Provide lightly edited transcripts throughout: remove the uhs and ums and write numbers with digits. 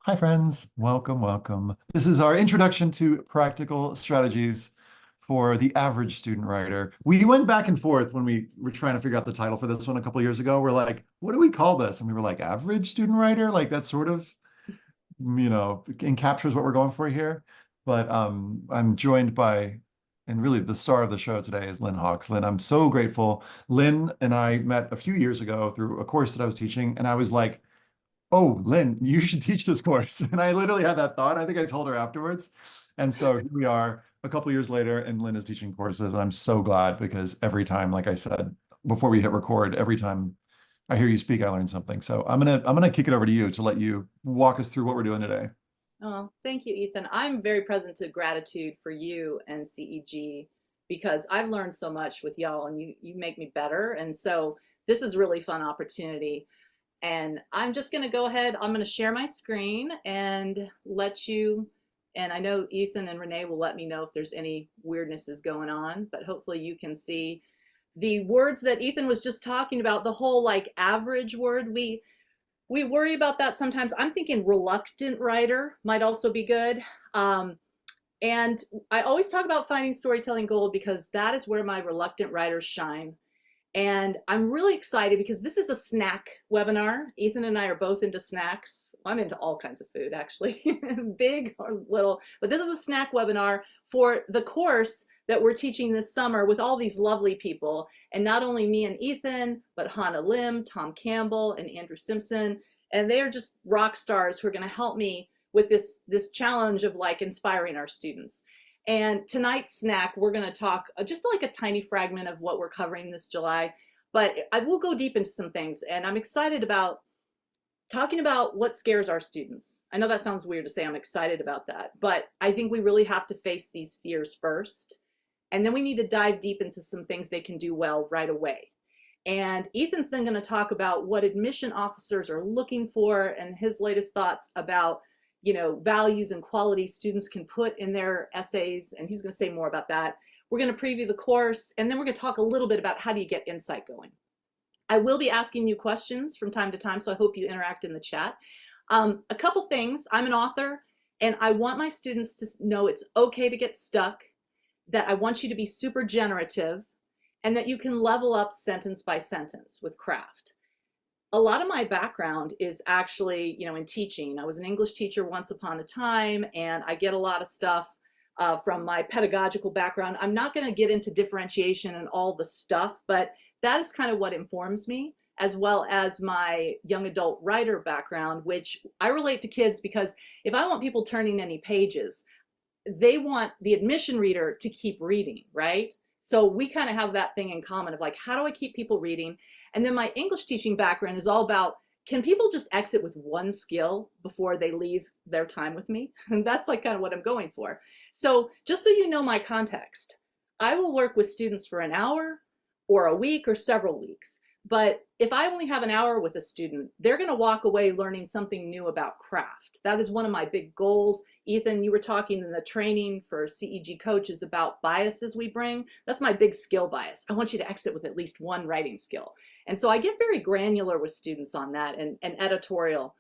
Hi, friends. Welcome, welcome. This is our introduction to practical strategies for the average student writer. We went back and forth when we were trying to figure out the title for this one a couple years ago. We're like, what do we call this? And we were like, average student writer? Like that sort of, encaptures what we're going for here. But I'm joined by, and really the star of the show today is Lynn Hawks. Lynn, I'm so grateful. Lynn and I met a few years ago through a course that I was teaching, and I was like, oh, Lynn, you should teach this course. And I literally had that thought. I think I told her afterwards. And so here we are a couple years later, and Lynn is teaching courses. And I'm so glad because every time, like I said, before we hit record, every time I hear you speak, I learn something. So I'm gonna kick it over to you to let you walk us through what we're doing today. Oh, thank you, Ethan. I'm very present to gratitude for you and CEG because I've learned so much with y'all and you make me better. And so this is really fun opportunity. And I'm just going to go ahead. I'm going to share my screen and let you, and I know Ethan and Renee will let me know if there's any weirdnesses going on, but hopefully you can see the words that Ethan was just talking about, the whole like average word. We worry about that sometimes. I'm thinking reluctant writer might also be good. Um, and I always talk about finding storytelling gold because that is where my reluctant writers shine. And I'm really excited because this is a snack webinar. Ethan and I are both into snacks. I'm into all kinds of food, actually, big or little. But this is a snack webinar for the course that we're teaching this summer with all these lovely people. And not only me and Ethan, but Hannah Lim, Tom Campbell, and Andrew Simpson. And they are just rock stars who are going to help me with this challenge of like inspiring our students. And tonight's snack, we're going to talk just like a tiny fragment of what we're covering this July, but I will go deep into some things. And I'm excited about talking about what scares our students. I know that sounds weird to say I'm excited about that, but I think we really have to face these fears first. And then we need to dive deep into some things they can do well right away. And Ethan's then going to talk about what admission officers are looking for and his latest thoughts about values and qualities students can put in their essays, and he's going to say more about that. We're going to preview the course, and then we're going to talk a little bit about how do you get insight going. I will be asking you questions from time to time, so I hope you interact in the chat. A couple things. I'm an author, and I want my students to know it's okay to get stuck, that I want you to be super generative, and that you can level up sentence by sentence with craft. A lot of my background is actually, in teaching. I was an English teacher once upon a time, and I get a lot of stuff from my pedagogical background. I'm not going to get into differentiation and all the stuff, but that is kind of what informs me, as well as my young adult writer background, which I relate to kids because if I want people turning any pages, they want the admission reader to keep reading, right? So we kind of have that thing in common of like, how do I keep people reading? And then my English teaching background is all about, can people just exit with one skill before they leave their time with me? And that's like kind of what I'm going for. So just so you know my context, I will work with students for an hour or a week or several weeks. But if I only have an hour with a student, they're going to walk away learning something new about craft. That is one of my big goals. Ethan, you were talking in the training for CEG coaches about biases we bring. That's my big skill bias. I want you to exit with at least one writing skill. And so I get very granular with students on that and editorial.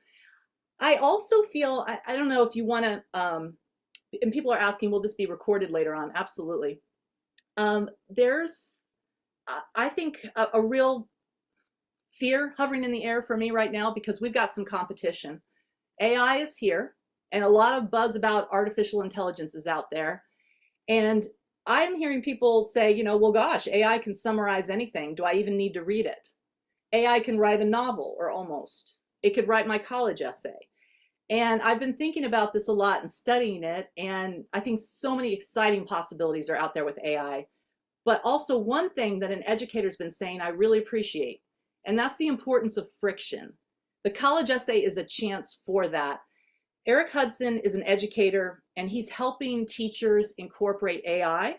I also feel, I don't know if you want to, and people are asking, will this be recorded later on? Absolutely. There's, I think, a real fear hovering in the air for me right now because we've got some competition. AI is here and a lot of buzz about artificial intelligence is out there. And I'm hearing people say, well, gosh, AI can summarize anything. Do I even need to read it? AI can write a novel or almost. It could write my college essay. And I've been thinking about this a lot and studying it. And I think so many exciting possibilities are out there with AI. But also one thing that an educator's been saying I really appreciate, and that's the importance of friction. The college essay is a chance for that. Eric Hudson is an educator, and he's helping teachers incorporate AI.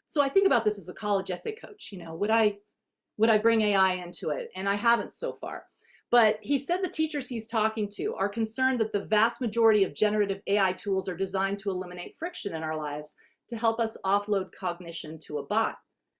So I think about this as a college essay coach. Would I bring AI into it? And I haven't so far. But he said the teachers he's talking to are concerned that the vast majority of generative AI tools are designed to eliminate friction in our lives to help us offload cognition to a bot.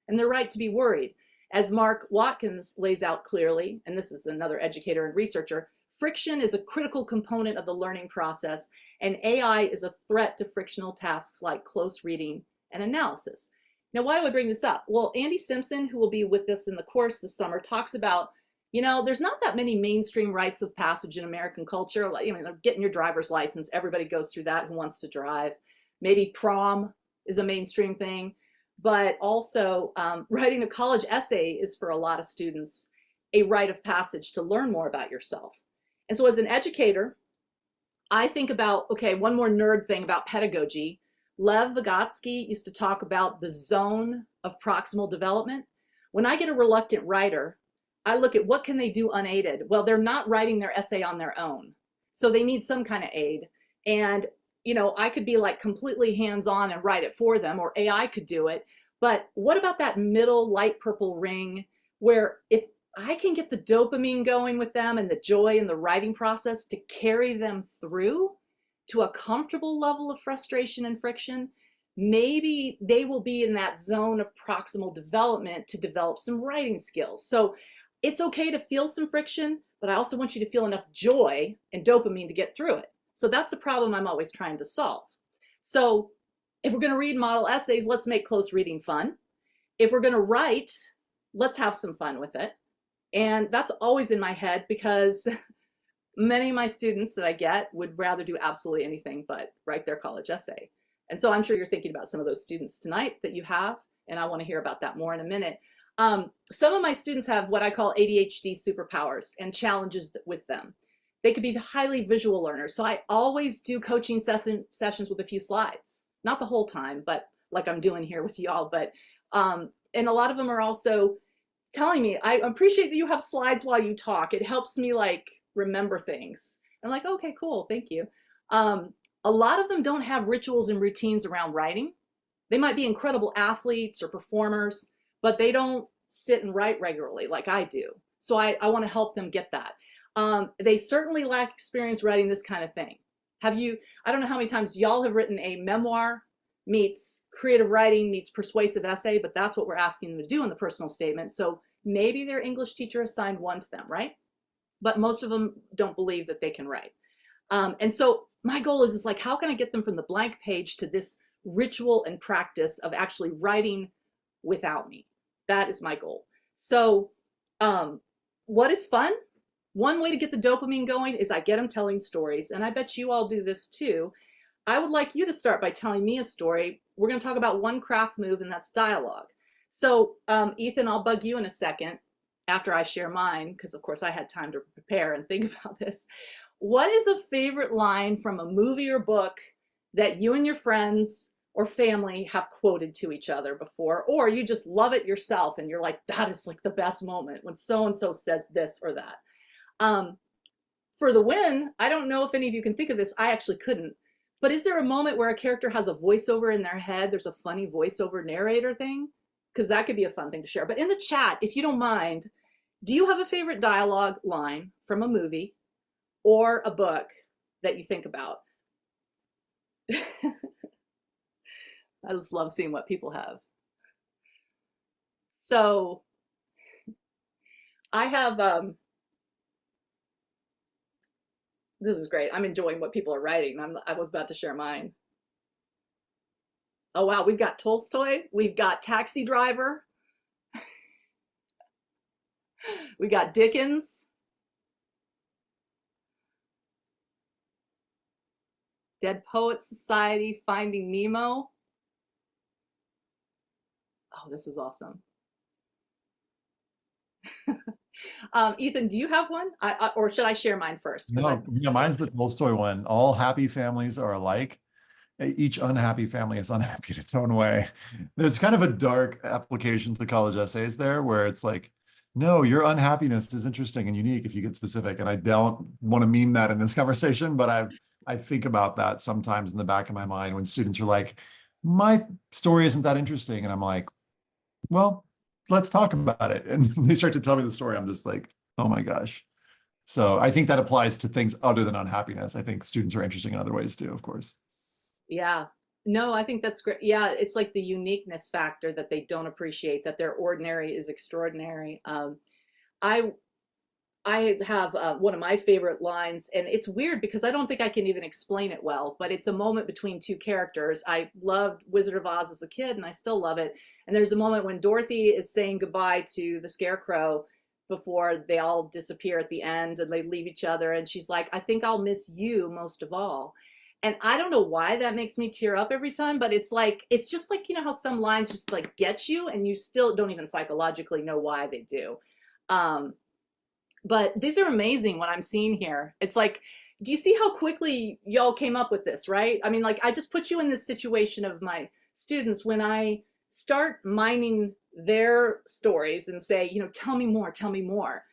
And they're right to be worried. As Mark Watkins lays out clearly, and this is another educator and researcher, Friction is a critical component of the learning process, and AI is a threat to frictional tasks like close reading and analysis. Now, why do I bring this up? Well, Andy Simpson, who will be with us in the course this summer, talks about, there's not that many mainstream rites of passage in American culture. Like, getting your driver's license, everybody goes through that who wants to drive. Maybe prom is a mainstream thing, but also writing a college essay is for a lot of students a rite of passage to learn more about yourself. And so as an educator, I think about, okay, one more nerd thing about pedagogy. Lev Vygotsky used to talk about the zone of proximal development. When I get a reluctant writer, I look at what can they do unaided. Well, they're not writing their essay on their own. So they need some kind of aid. And, I could be like completely hands-on and write it for them, or AI could do it. But what about that middle light purple ring where if I can get the dopamine going with them and the joy in the writing process to carry them through to a comfortable level of frustration and friction, maybe they will be in that zone of proximal development to develop some writing skills. So it's okay to feel some friction, but I also want you to feel enough joy and dopamine to get through it. So that's the problem I'm always trying to solve. So if we're going to read model essays, let's make close reading fun. If we're going to write, let's have some fun with it. And that's always in my head because many of my students that I get would rather do absolutely anything but write their college essay. And so I'm sure you're thinking about some of those students tonight that you have, and I want to hear about that more in a minute. Some of my students have what I call ADHD superpowers and challenges with them. They could be highly visual learners. So I always do coaching sessions with a few slides, not the whole time, but like I'm doing here with y'all. But and a lot of them are also telling me, I appreciate that you have slides while you talk. It helps me like remember things. I'm like, okay, cool, thank you. A lot of them don't have rituals and routines around writing. They might be incredible athletes or performers, but they don't sit and write regularly like I do. So I want to help them get that. They certainly lack experience writing this kind of thing. I don't know how many times y'all have written a memoir meets creative writing meets persuasive essay, but that's what we're asking them to do in the personal statement. So maybe their English teacher assigned one to them, right? But most of them don't believe that they can write. And so my goal is like, how can I get them from the blank page to this ritual and practice of actually writing without me? That is my goal. So what is fun? One way to get the dopamine going is I get them telling stories, and I bet you all do this too. I would like you to start by telling me a story. We're going to talk about one craft move, and that's dialogue. So Ethan, I'll bug you in a second after I share mine, because of course I had time to prepare and think about this. What is a favorite line from a movie or book that you and your friends or family have quoted to each other before, or you just love it yourself and you're like, that is like the best moment when so-and-so says this or that? For the win, I don't know if any of you can think of this. I actually couldn't. But is there a moment where a character has a voiceover in their head? There's a funny voiceover narrator thing? Because that could be a fun thing to share. But in the chat, if you don't mind, do you have a favorite dialogue line from a movie or a book that you think about? I just love seeing what people have. So I have, this is great. I'm enjoying what people are writing. I was about to share mine. Oh, wow. We've got Tolstoy. We've got Taxi Driver. We got Dickens. Dead Poets Society, Finding Nemo. Oh, this is awesome. Ethan, do you have one? Or should I share mine first? No, yeah, mine's the Tolstoy one. All happy families are alike. Each unhappy family is unhappy in its own way. There's kind of a dark application to the college essays there where it's like, no, your unhappiness is interesting and unique if you get specific. And I don't want to meme that in this conversation, but I think about that sometimes in the back of my mind when students are like, my story isn't that interesting. And I'm like, well, let's talk about it. And they start to tell me the story. I'm just like, oh my gosh. So I think that applies to things other than unhappiness. I think students are interesting in other ways too, of course. Yeah. No, I think that's great. Yeah, it's like the uniqueness factor that they don't appreciate, that their ordinary is extraordinary. I I have one of my favorite lines, and it's weird because I don't think I can even explain it well, but it's a moment between two characters. I loved Wizard of Oz as a kid, and I still love it. And there's a moment when Dorothy is saying goodbye to the Scarecrow before they all disappear at the end and they leave each other. And she's like, I think I'll miss you most of all. And I don't know why that makes me tear up every time, but it's like, it's just like, you know, how some lines just like get you and you still don't even psychologically know why they do. Um, but these are amazing what I'm seeing here. It's like, do you see how quickly y'all came up with this, right? I mean, like, I just put you in this situation of my students when I start mining their stories and say, you know, tell me more, tell me more.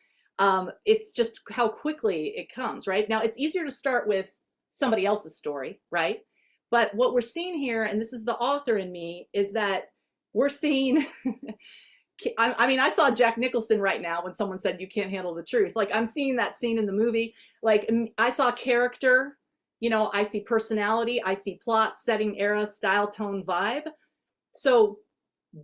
It's just how quickly it comes, right? Now, it's easier to start with somebody else's story, right? But what we're seeing here, and this is the author in me, is that we're seeing I mean, I saw Jack Nicholson right now when someone said you can't handle the truth. Like I'm seeing that scene in the movie. Like I saw character, you know, I see personality, I see plot, setting, era, style, tone, vibe. So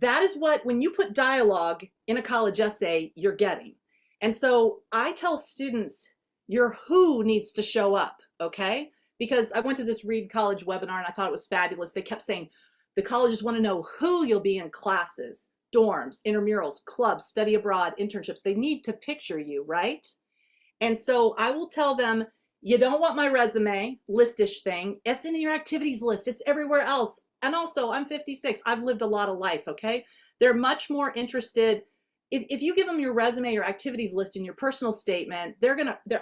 that is what, when you put dialogue in a college essay, you're getting. And so I tell students, your who needs to show up, okay? Because I went to this Read College webinar and I thought it was fabulous. They kept saying, the colleges want to know who you'll be in classes, dorms, intramurals, clubs, study abroad, internships. They need to picture you, right? And so I will tell them, you don't want my resume, listish thing. It's in your activities list. It's everywhere else. And also, I'm 56. I've lived a lot of life, okay? They're much more interested. If you give them your resume, your activities list, and your personal statement, their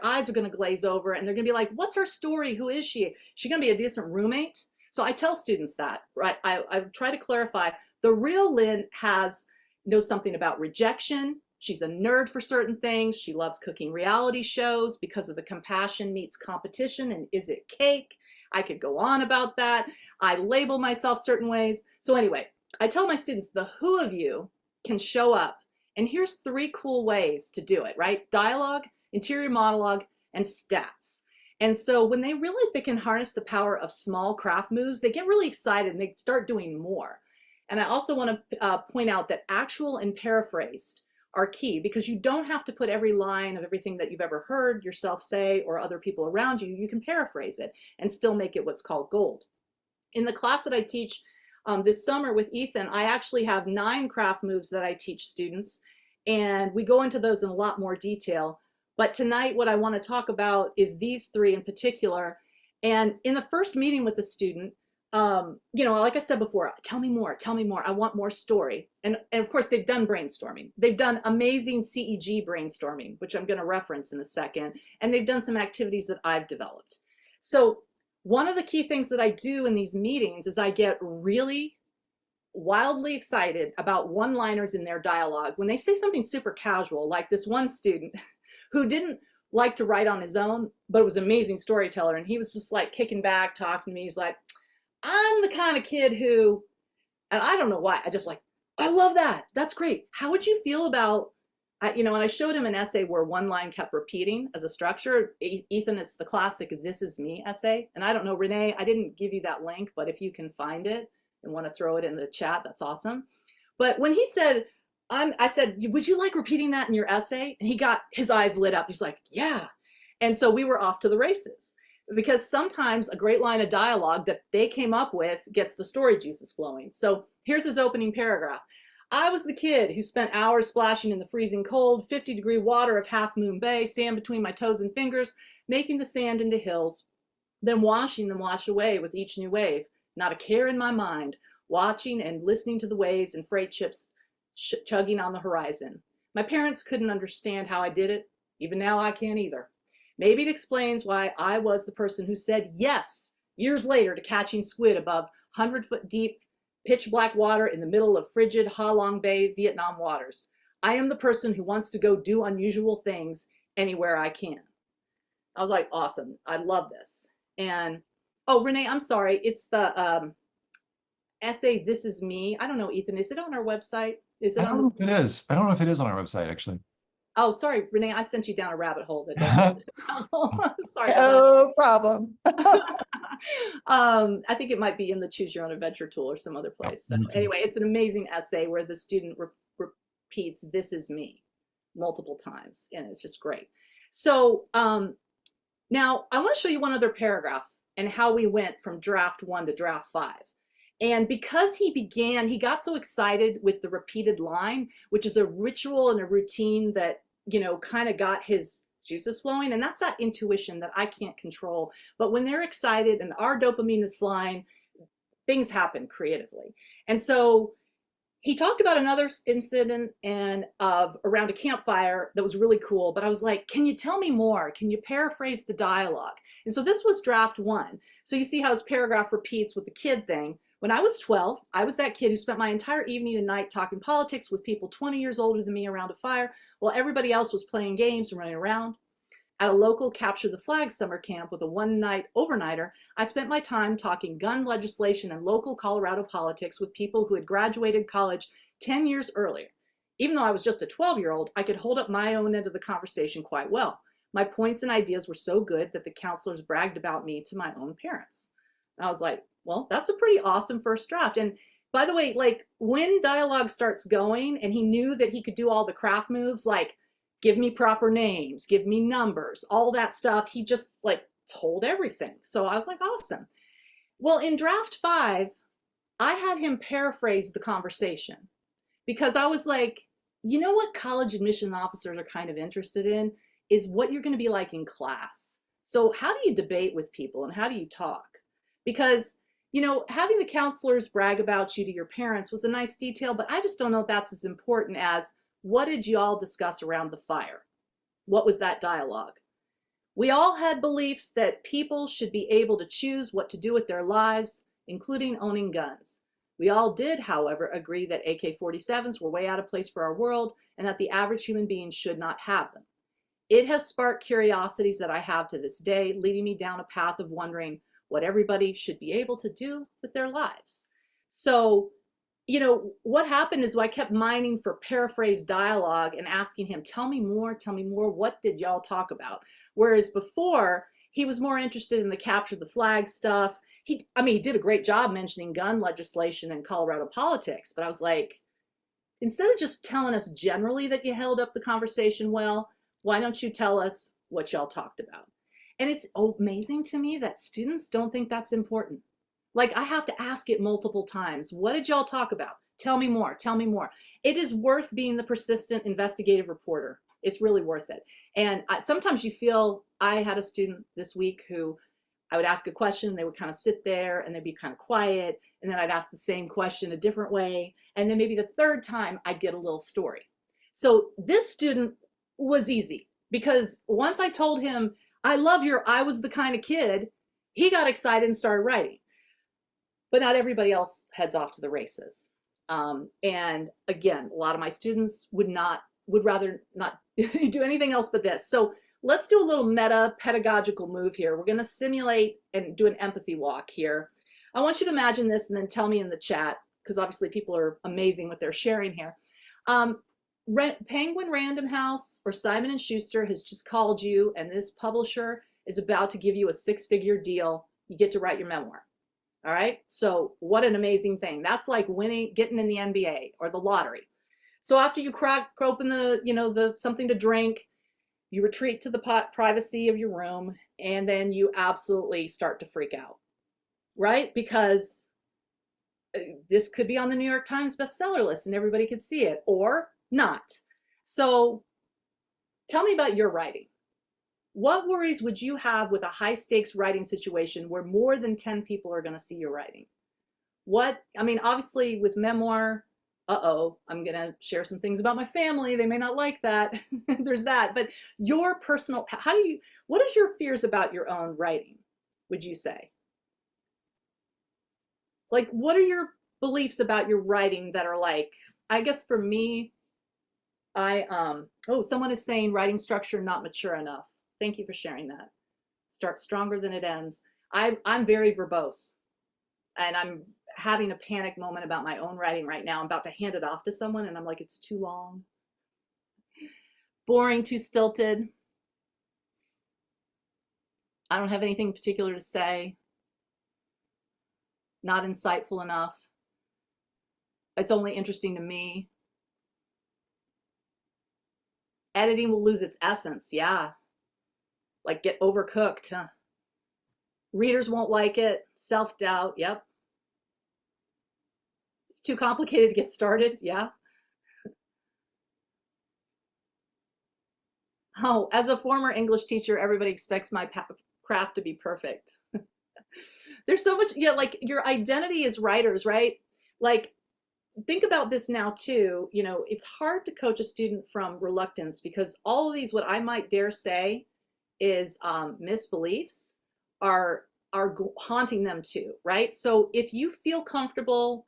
eyes are gonna glaze over and they're gonna be like, what's her story? Who is she? Is she gonna be a decent roommate? So I tell students that, right? I try to clarify the real Lynn knows something about rejection. She's a nerd for certain things. She loves cooking reality shows because of the compassion meets competition and is it cake? I could go on about that. I label myself certain ways. So anyway, I tell my students the who of you can show up. And here's 3 cool ways to do it, right? Dialogue, interior monologue, and stats. And so when they realize they can harness the power of small craft moves, they get really excited and they start doing more. And I also want to point out that actual and paraphrased are key because you don't have to put every line of everything that you've ever heard yourself say or other people around you. You can paraphrase it and still make it what's called gold. In the class that I teach this summer with Ethan, I actually have 9 craft moves that I teach students, and we go into those in a lot more detail. But tonight, what I want to talk about is these 3 in particular. And in the first meeting with the student, you know, like I said before, tell me more, tell me more. I want more story. And of course, they've done brainstorming. They've done amazing CEG brainstorming, which I'm going to reference in a second. And they've done some activities that I've developed. So one of the key things that I do in these meetings is I get really wildly excited about one-liners in their dialogue. When they say something super casual, like this one student who didn't like to write on his own, but was an amazing storyteller. And he was just like kicking back, talking to me. He's like, I'm the kind of kid who, and I don't know why, I just like, I love that. That's great. How would you feel about, you know, and I showed him an essay where one line kept repeating as a structure. Ethan, it's the classic This Is Me essay. And I don't know, Renee, I didn't give you that link, but if you can find it and want to throw it in the chat, that's awesome. But when he said, I said, would you like repeating that in your essay? And he got his eyes lit up. He's like, yeah. And so we were off to the races. Because sometimes a great line of dialogue that they came up with gets the story juices flowing. So here's his opening paragraph. I was the kid who spent hours splashing in the freezing cold, 50-degree water of Half Moon Bay, sand between my toes and fingers, making the sand into hills, then washing them wash away with each new wave. Not a care in my mind, watching and listening to the waves and freight ships chugging on the horizon. My parents couldn't understand how I did it. Even now I can't either. Maybe it explains why I was the person who said yes years later to catching squid above 100-foot deep, pitch black water in the middle of frigid Ha Long Bay, Vietnam waters. I am the person who wants to go do unusual things anywhere I can. I was like, awesome. I love this. And, oh, Renee, I'm sorry. It's the essay, This Is Me. I don't know, Ethan, is it on our website? Is I it on don't know this? if it is. I don't know if it is on our website, actually. Oh, sorry, Renee, I sent you down a rabbit hole that doesn't helpful. Sorry about that. No problem. I think it might be in the Choose Your Own Adventure tool or some other place. So anyway, it's an amazing essay where the student repeats, this is me, multiple times. And it's just great. So now I want to show you one other paragraph and how we went from draft 1 to draft 5. And because he got so excited with the repeated line, which is a ritual and a routine that, kind of got his juices flowing. And that's that intuition that I can't control. But when they're excited and our dopamine is flying, things happen creatively. And so he talked about another incident and of around a campfire that was really cool, but I was like, can you tell me more? Can you paraphrase the dialogue? And so this was draft 1. So you see how his paragraph repeats with the kid thing. When I was 12, I was that kid who spent my entire evening and night talking politics with people 20 years older than me around a fire while everybody else was playing games and running around. At a local Capture the Flag summer camp with a one-night overnighter, I spent my time talking gun legislation and local Colorado politics with people who had graduated college 10 years earlier. Even though I was just a 12-year-old, I could hold up my own end of the conversation quite well. My points and ideas were so good that the counselors bragged about me to my own parents. And I was like, well, that's a pretty awesome first draft. And by the way, like when dialogue starts going and he knew that he could do all the craft moves, like give me proper names, give me numbers, all that stuff. He just like told everything. So I was like, awesome. Well, in draft 5, I had him paraphrase the conversation because I was like, you know what college admission officers are kind of interested in is what you're going to be like in class. So how do you debate with people and how do you talk? Because, having the counselors brag about you to your parents was a nice detail, but I just don't know if that's as important as what did you all discuss around the fire? What was that dialogue? We all had beliefs that people should be able to choose what to do with their lives, including owning guns. We all did, however, agree that AK-47s were way out of place for our world and that the average human being should not have them. It has sparked curiosities that I have to this day, leading me down a path of wondering what everybody should be able to do with their lives. So, what happened is I kept mining for paraphrased dialogue and asking him, tell me more, what did y'all talk about? Whereas before, he was more interested in the capture the flag stuff. He did a great job mentioning gun legislation and Colorado politics, but I was like, instead of just telling us generally that you held up the conversation well, why don't you tell us what y'all talked about? And it's amazing to me that students don't think that's important. Like I have to ask it multiple times. What did y'all talk about? Tell me more, tell me more. It is worth being the persistent investigative reporter. It's really worth it. And sometimes you feel, I had a student this week who I would ask a question and they would kind of sit there and they'd be kind of quiet. And then I'd ask the same question a different way. And then maybe the third time I'd get a little story. So this student was easy because once I told him, I was the kind of kid, he got excited and started writing. But not everybody else heads off to the races. And again, a lot of my students would rather not do anything else but this. So let's do a little meta pedagogical move here. We're going to simulate and do an empathy walk here. I want you to imagine this and then tell me in the chat, because obviously people are amazing what they're sharing here. Penguin Random House or Simon & Schuster has just called you and this publisher is about to give you a 6-figure deal. You get to write your memoir. All right. So what an amazing thing. That's like getting in the NBA or the lottery. So after you crack open the something to drink, you retreat to the privacy of your room and then you absolutely start to freak out, right? Because this could be on the New York Times bestseller list and everybody could see it or not. So tell me about your writing. What worries would you have with a high stakes writing situation where more than 10 people are going to see your writing? Obviously with memoir, I'm going to share some things about my family. They may not like that. There's that. But your personal, what is your fears about your own writing, would you say? Like, what are your beliefs about your writing that are like, I guess for me, someone is saying writing structure not mature enough. Thank you for sharing that. Start stronger than it ends. I'm very verbose and I'm having a panic moment about my own writing right now. I'm about to hand it off to someone and I'm like, it's too long. Boring, too stilted. I don't have anything particular to say. Not insightful enough. It's only interesting to me. Editing will lose its essence. Yeah. like get overcooked. Huh? Readers won't like it. Self-doubt. Yep. It's too complicated to get started. Yeah. Oh, as a former English teacher, everybody expects my craft to be perfect. There's so much, yeah, like your identity as writers, right? Like, think about this now too. You know, it's hard to coach a student from reluctance because all of these, what I might dare say, is misbeliefs are haunting them too, right? So if you feel comfortable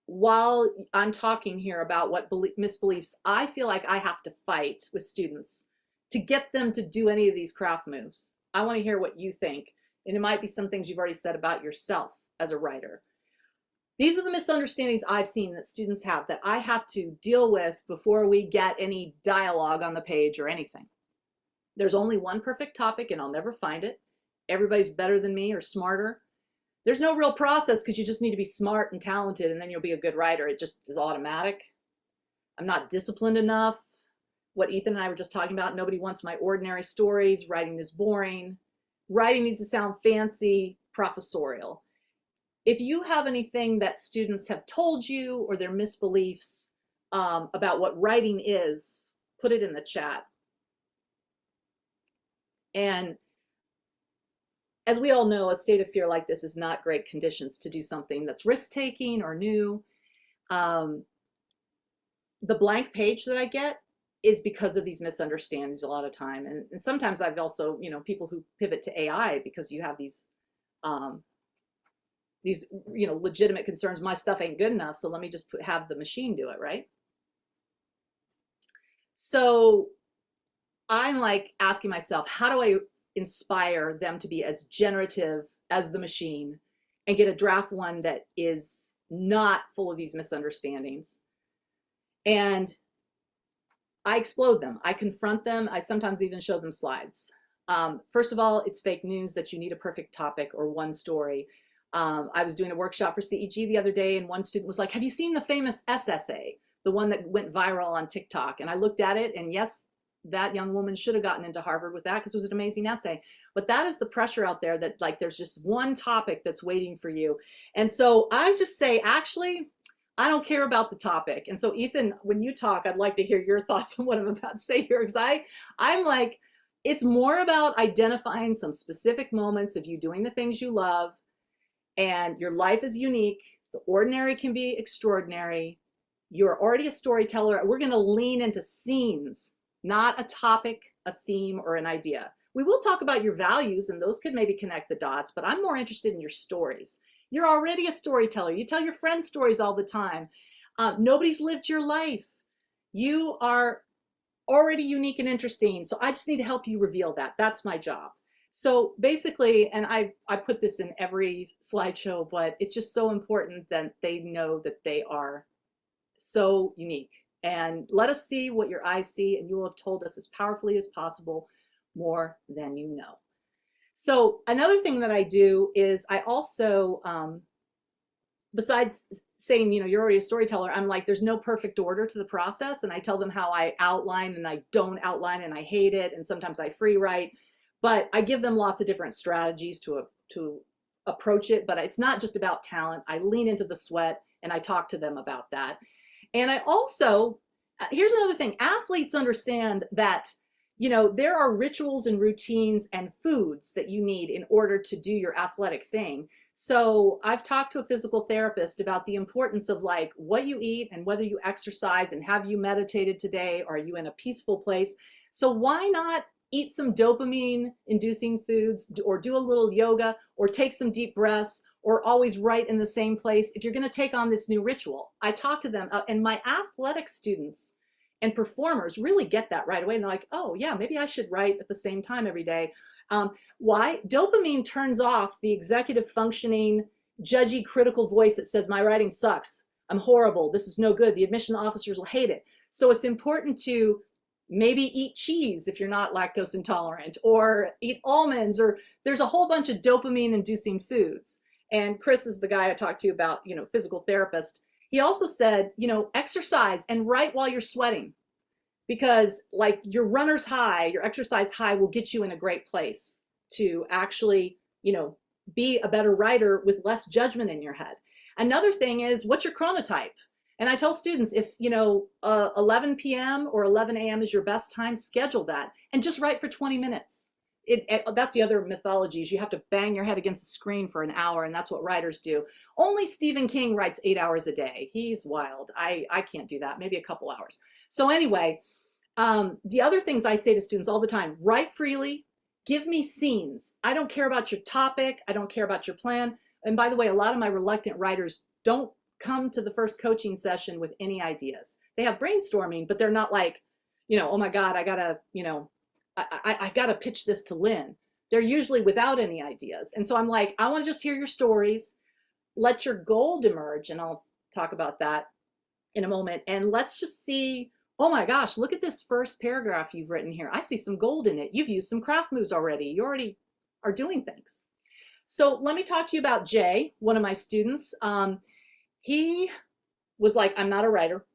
while I'm talking here about what misbeliefs I feel like I have to fight with students to get them to do any of these craft moves, I want to hear what you think. And it might be some things you've already said about yourself as a writer. These are the misunderstandings I've seen that students have that I have to deal with before we get any dialogue on the page or anything. There's only one perfect topic and I'll never find it. Everybody's better than me or smarter. There's no real process because you just need to be smart and talented and then you'll be a good writer. It just is automatic. I'm not disciplined enough. What Ethan and I were just talking about, nobody wants my ordinary stories. Writing is boring. Writing needs to sound fancy, professorial. If you have anything that students have told you or their misbeliefs about what writing is, put it in the chat. And as we all know, a state of fear like this is not great conditions to do something that's risk-taking or new. The blank page that I get is because of these misunderstandings a lot of time. And sometimes I've also, you know, people who pivot to AI because you have these, you know, legitimate concerns. My stuff ain't good enough, so let me just have the machine do it, right? So I'm like asking myself, how do I inspire them to be as generative as the machine and get a draft one that is not full of these misunderstandings? And I explode them. I confront them. I sometimes even show them slides. First of all, it's fake news that you need a perfect topic or one story. I was doing a workshop for CEG the other day and one student was like, have you seen the famous essay, the one that went viral on TikTok? And I looked at it and yes, that young woman should have gotten into Harvard with that because it was an amazing essay. But that is the pressure out there that like there's just one topic that's waiting for you. And so I just say, actually, I don't care about the topic. And so Ethan, when you talk, I'd like to hear your thoughts on what I'm about to say here because I'm like, it's more about identifying some specific moments of you doing the things you love and your life is unique. The ordinary can be extraordinary. You're already a storyteller. We're going to lean into scenes, not a topic, a theme, or an idea. We will talk about your values and those could maybe connect the dots, but I'm more interested in your stories. You're already a storyteller. You tell your friends stories all the time. Nobody's lived your life. You are already unique and interesting. So I just need to help you reveal that. That's my job. So basically, and I put this in every slideshow, but it's just so important that they know that they are so unique. And let us see what your eyes see, and you will have told us as powerfully as possible more than you know. So another thing that I do is I also, besides saying, you know, you're already a storyteller, I'm like, there's no perfect order to the process. And I tell them how I outline and I don't outline and I hate it. And sometimes I free write, but I give them lots of different strategies to approach it. But it's not just about talent. I lean into the sweat and I talk to them about that. And I also, here's another thing, athletes understand that, you know, there are rituals and routines and foods that you need in order to do your athletic thing. So I've talked to a physical therapist about the importance of like what you eat and whether you exercise and have you meditated today? Or are you in a peaceful place? So why not eat some dopamine inducing foods or do a little yoga or take some deep breaths or always write in the same place if you're going to take on this new ritual? I talk to them and my athletic students and performers really get that right away. And they're like, oh yeah, maybe I should write at the same time every day. Why? Dopamine turns off the executive functioning, judgy, critical voice that says my writing sucks. I'm horrible. This is no good. The admission officers will hate it. So it's important to maybe eat cheese if you're not lactose intolerant, or eat almonds, or there's a whole bunch of dopamine inducing foods. And Chris is the guy I talked to about, you know, physical therapist. He also said, you know, exercise and write while you're sweating. because like your runner's high, your exercise high will get you in a great place to actually, be a better writer with less judgment in your head. Another thing is, what's your chronotype? And I tell students, if 11 p.m. or 11 a.m. is your best time, schedule that and just write for 20 minutes. That's the other mythology, is you have to bang your head against the screen for an hour, and that's what writers do. Only Stephen King writes 8 hours a day. He's wild. I can't do that. Maybe a couple hours. So anyway, the other things I say to students all the time: write freely, give me scenes. I don't care about your topic. I don't care about your plan. And by the way, a lot of my reluctant writers don't come to the first coaching session with any ideas. They have brainstorming, but they're not like, oh my God, I gotta, I gotta pitch this to Lynn. They're usually without any ideas. And so I'm like, I want to just hear your stories, let your gold emerge. And I'll talk about that in a moment. And let's just see, oh my gosh, look at this first paragraph you've written here. I see some gold in it. You've used some craft moves already. You already are doing things. So let me talk to you about Jay, one of my students. He was like, I'm not a writer.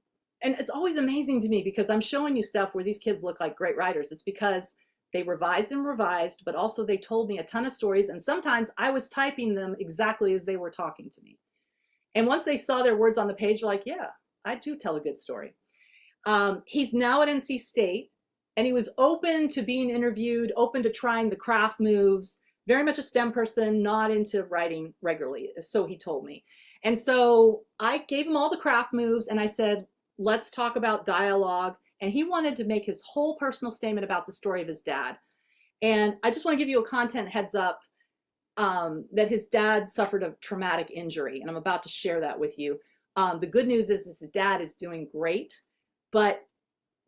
And it's always amazing to me because I'm showing you stuff where these kids look like great writers. It's because they revised and revised, but also they told me a ton of stories. And sometimes I was typing them exactly as they were talking to me. And once they saw their words on the page, they're like, yeah, I do tell a good story. He's now at NC State, and he was open to being interviewed, open to trying the craft moves, very much a STEM person, not into writing regularly, so he told me. And so I gave him all the craft moves, and I said, let's talk about dialogue. And he wanted to make his whole personal statement about the story of his dad. And I just want to give you a content heads up, that his dad suffered a traumatic injury, and I'm about to share that with you. The good news is his dad is doing great, but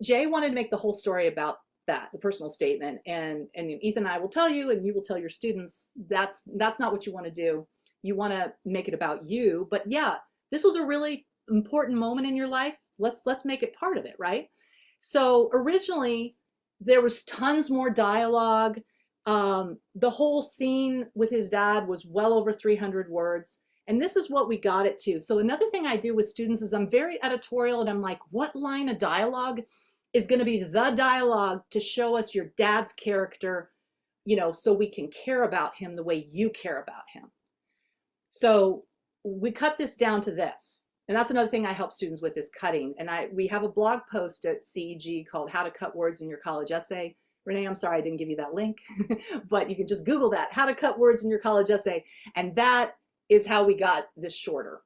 Jay wanted to make the whole story about that, the personal statement. And Ethan and I will tell you, and you will tell your students, that's not what you want to do. You want to make it about you. But yeah, this was a really important moment in your life. Let's make it part of it, right? So originally there was tons more dialogue. The whole scene with his dad was well over 300 words. And this is what we got it to. So another thing I do with students is I'm very editorial, and I'm like, what line of dialogue is going to be the dialogue to show us your dad's character, so we can care about him the way you care about him. So we cut this down to this. And that's another thing I help students with, is cutting. And we have a blog post at CEG called How to Cut Words in Your College Essay. Renee, I'm sorry I didn't give you that link, but you can just Google that, How to Cut Words in Your College Essay. And that is how we got this shorter.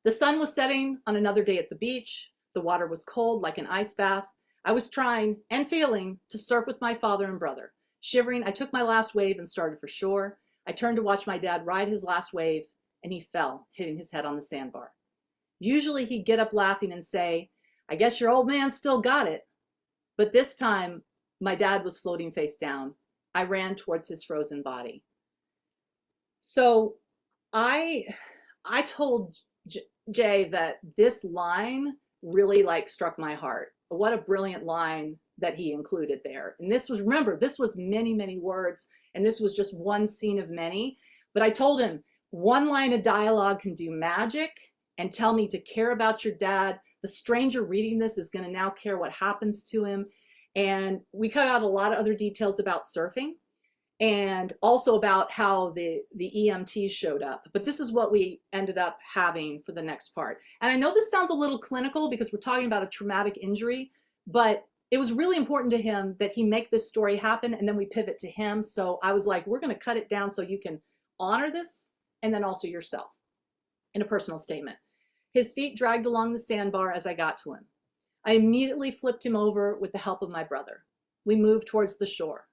The sun was setting on another day at the beach. The water was cold like an ice bath. I was trying and failing to surf with my father and brother. Shivering, I took my last wave and started for shore. I turned to watch my dad ride his last wave, and he fell, hitting his head on the sandbar. Usually he'd get up laughing and say, I guess your old man still got it. But this time, my dad was floating face down. I ran towards his frozen body. So I told Jay that this line really struck my heart. What a brilliant line that he included there. And this was, remember, this was many, many words, and this was just one scene of many. But I told him, one line of dialogue can do magic and tell me to care about your dad. The stranger reading this is going to now care what happens to him. And we cut out a lot of other details about surfing, and also about how the EMT showed up. But this is what we ended up having for the next part. And I know this sounds a little clinical because we're talking about a traumatic injury, but it was really important to him that he make this story happen, and then we pivot to him. So I was like, we're going to cut it down so you can honor this, and then also yourself in a personal statement. His feet dragged along the sandbar as I got to him. I immediately flipped him over with the help of my brother. We moved towards the shore.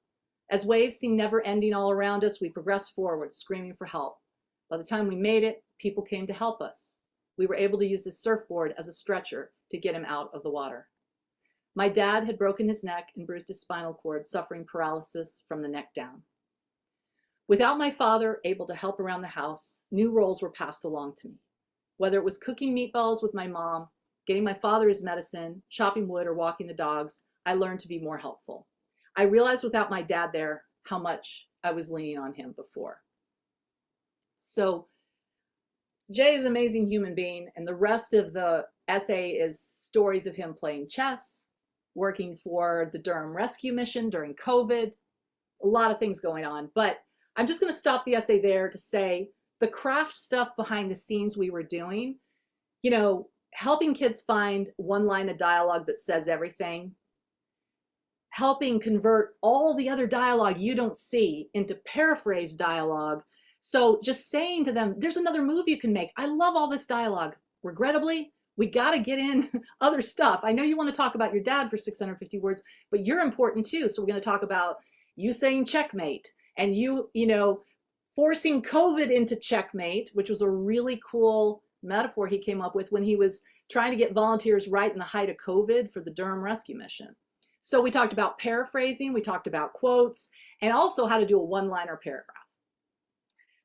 As waves seemed never ending all around us, we progressed forward, screaming for help. By the time we made it, people came to help us. We were able to use his surfboard as a stretcher to get him out of the water. My dad had broken his neck and bruised his spinal cord, suffering paralysis from the neck down. Without my father able to help around the house, new roles were passed along to me. Whether it was cooking meatballs with my mom, getting my father his medicine, chopping wood, or walking the dogs, I learned to be more helpful. I realized without my dad there how much I was leaning on him before. So Jay is an amazing human being, and the rest of the essay is stories of him playing chess, working for the Durham Rescue Mission during COVID, a lot of things going on. But I'm just going to stop the essay there to say the craft stuff behind the scenes we were doing, helping kids find one line of dialogue that says everything, helping convert all the other dialogue you don't see into paraphrase dialogue. So just saying to them, there's another move you can make. I love all this dialogue. Regrettably, we got to get in other stuff. I know you want to talk about your dad for 650 words, but you're important too. So we're going to talk about you saying checkmate and forcing COVID into checkmate, which was a really cool metaphor he came up with when he was trying to get volunteers right in the height of COVID for the Durham Rescue Mission. So we talked about paraphrasing, we talked about quotes, and also how to do a one-liner paragraph.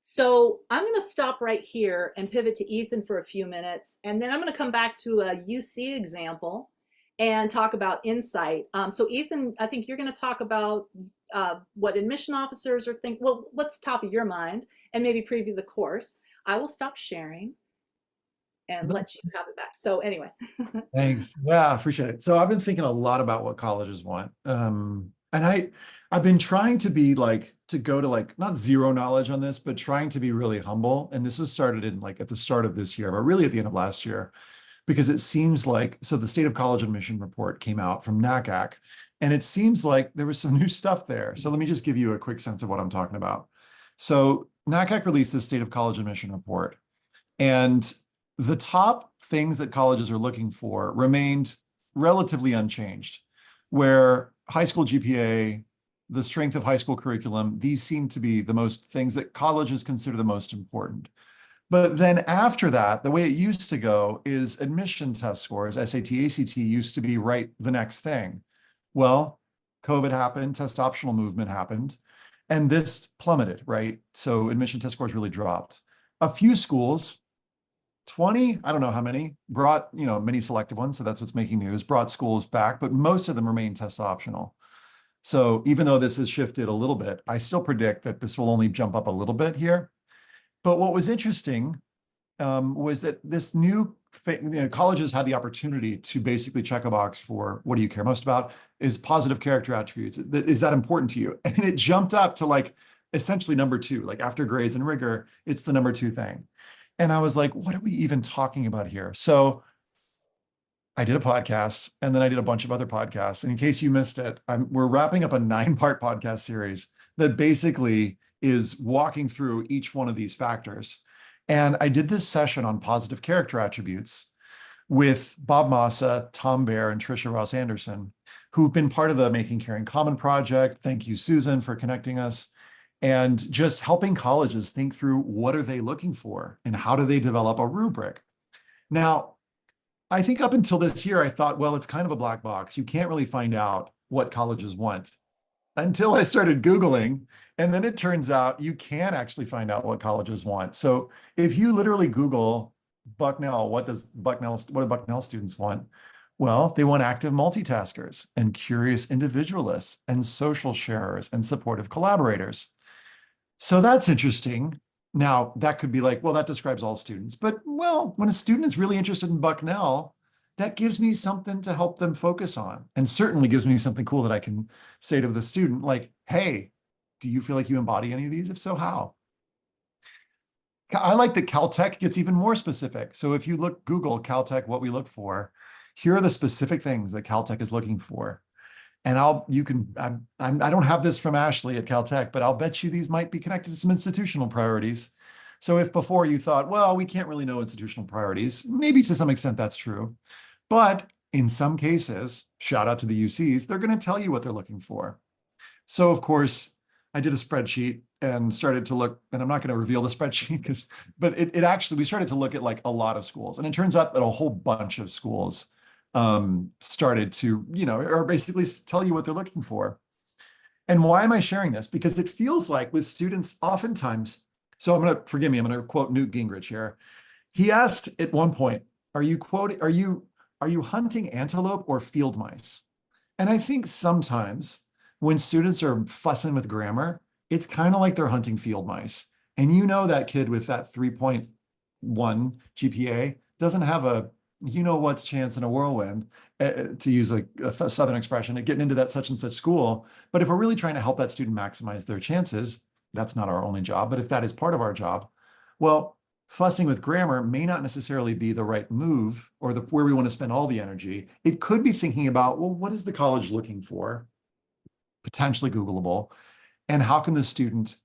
So I'm going to stop right here and pivot to Ethan for a few minutes, and then I'm going to come back to a UC example and talk about insight. So Ethan, I think you're going to talk about what admission officers are thinking. Well, what's top of your mind, and maybe preview the course. I will stop sharing and let you have it back. So anyway. Thanks. Yeah, appreciate it. So I've been thinking a lot about what colleges want. And I've been trying to be to go to not zero knowledge on this, but trying to be really humble. And this was started in at the start of this year, but really at the end of last year, because it seems so the State of College Admission report came out from NACAC, and it seems like there was some new stuff there. So let me just give you a quick sense of what I'm talking about. So NACAC released the State of College Admission report, and the top things that colleges are looking for remained relatively unchanged, where high school GPA, the strength of high school curriculum, these seem to be the most things that colleges consider the most important. But then after that, the way it used to go is admission test scores, SAT, ACT used to be right the next thing. Well, COVID happened, test optional movement happened, and this plummeted, right? So admission test scores really dropped. A few schools, 20, I don't know how many, brought, many selective ones, so that's what's making news, brought schools back, but most of them remain test optional. So even though this has shifted a little bit, I still predict that this will only jump up a little bit here. But what was interesting was that this new colleges had the opportunity to basically check a box for what do you care most about is positive character attributes. Is that important to you? And it jumped up to essentially number two, after grades and rigor, it's the number two thing. And I was like, what are we even talking about here? So I did a podcast, and then I did a bunch of other podcasts. And in case you missed it, we're wrapping up a 9-part podcast series that basically is walking through each one of these factors. And I did this session on positive character attributes with Bob Massa, Tom Baer, and Tricia Ross Anderson, who've been part of the Making Caring Common project. Thank you, Susan, for connecting us. And just helping colleges think through what are they looking for and how do they develop a rubric. Now, I think up until this year, I thought, well, it's kind of a black box. You can't really find out what colleges want until I started Googling. And then it turns out you can actually find out what colleges want. So if you literally Google Bucknell, what do Bucknell students want? Well, they want active multitaskers and curious individualists and social sharers and supportive collaborators. So that's interesting. Now, that could be well, that describes all students. But, well, when a student is really interested in Bucknell, that gives me something to help them focus on, and certainly gives me something cool that I can say to the student, hey, do you feel like you embody any of these? If so, how? I like that Caltech gets even more specific. So if you Google Caltech, what we look for, here are the specific things that Caltech is looking for. And I don't have this from Ashley at Caltech, but I'll bet you these might be connected to some institutional priorities. So if before you thought, well, we can't really know institutional priorities, maybe to some extent that's true. But in some cases, shout out to the UCs, they're going to tell you what they're looking for. So of course, I did a spreadsheet and started to look, and I'm not going to reveal the spreadsheet but it actually, we started to look at a lot of schools. And it turns out that a whole bunch of schools started to, or basically tell you what they're looking for. And why am I sharing this? Because it feels like with students, oftentimes, so I'm going to quote Newt Gingrich here. He asked at one point, are you hunting antelope or field mice? And I think sometimes when students are fussing with grammar, it's kind of like they're hunting field mice. And that kid with that 3.1 GPA doesn't have a what's chance in a whirlwind. to use a Southern expression, at getting into that such and such school. But if we're really trying to help that student maximize their chances, that's not our only job. But if that is part of our job, well, fussing with grammar may not necessarily be the right move or where we want to spend all the energy. It could be thinking about, well, what is the college looking for? Potentially Googleable. And how can the student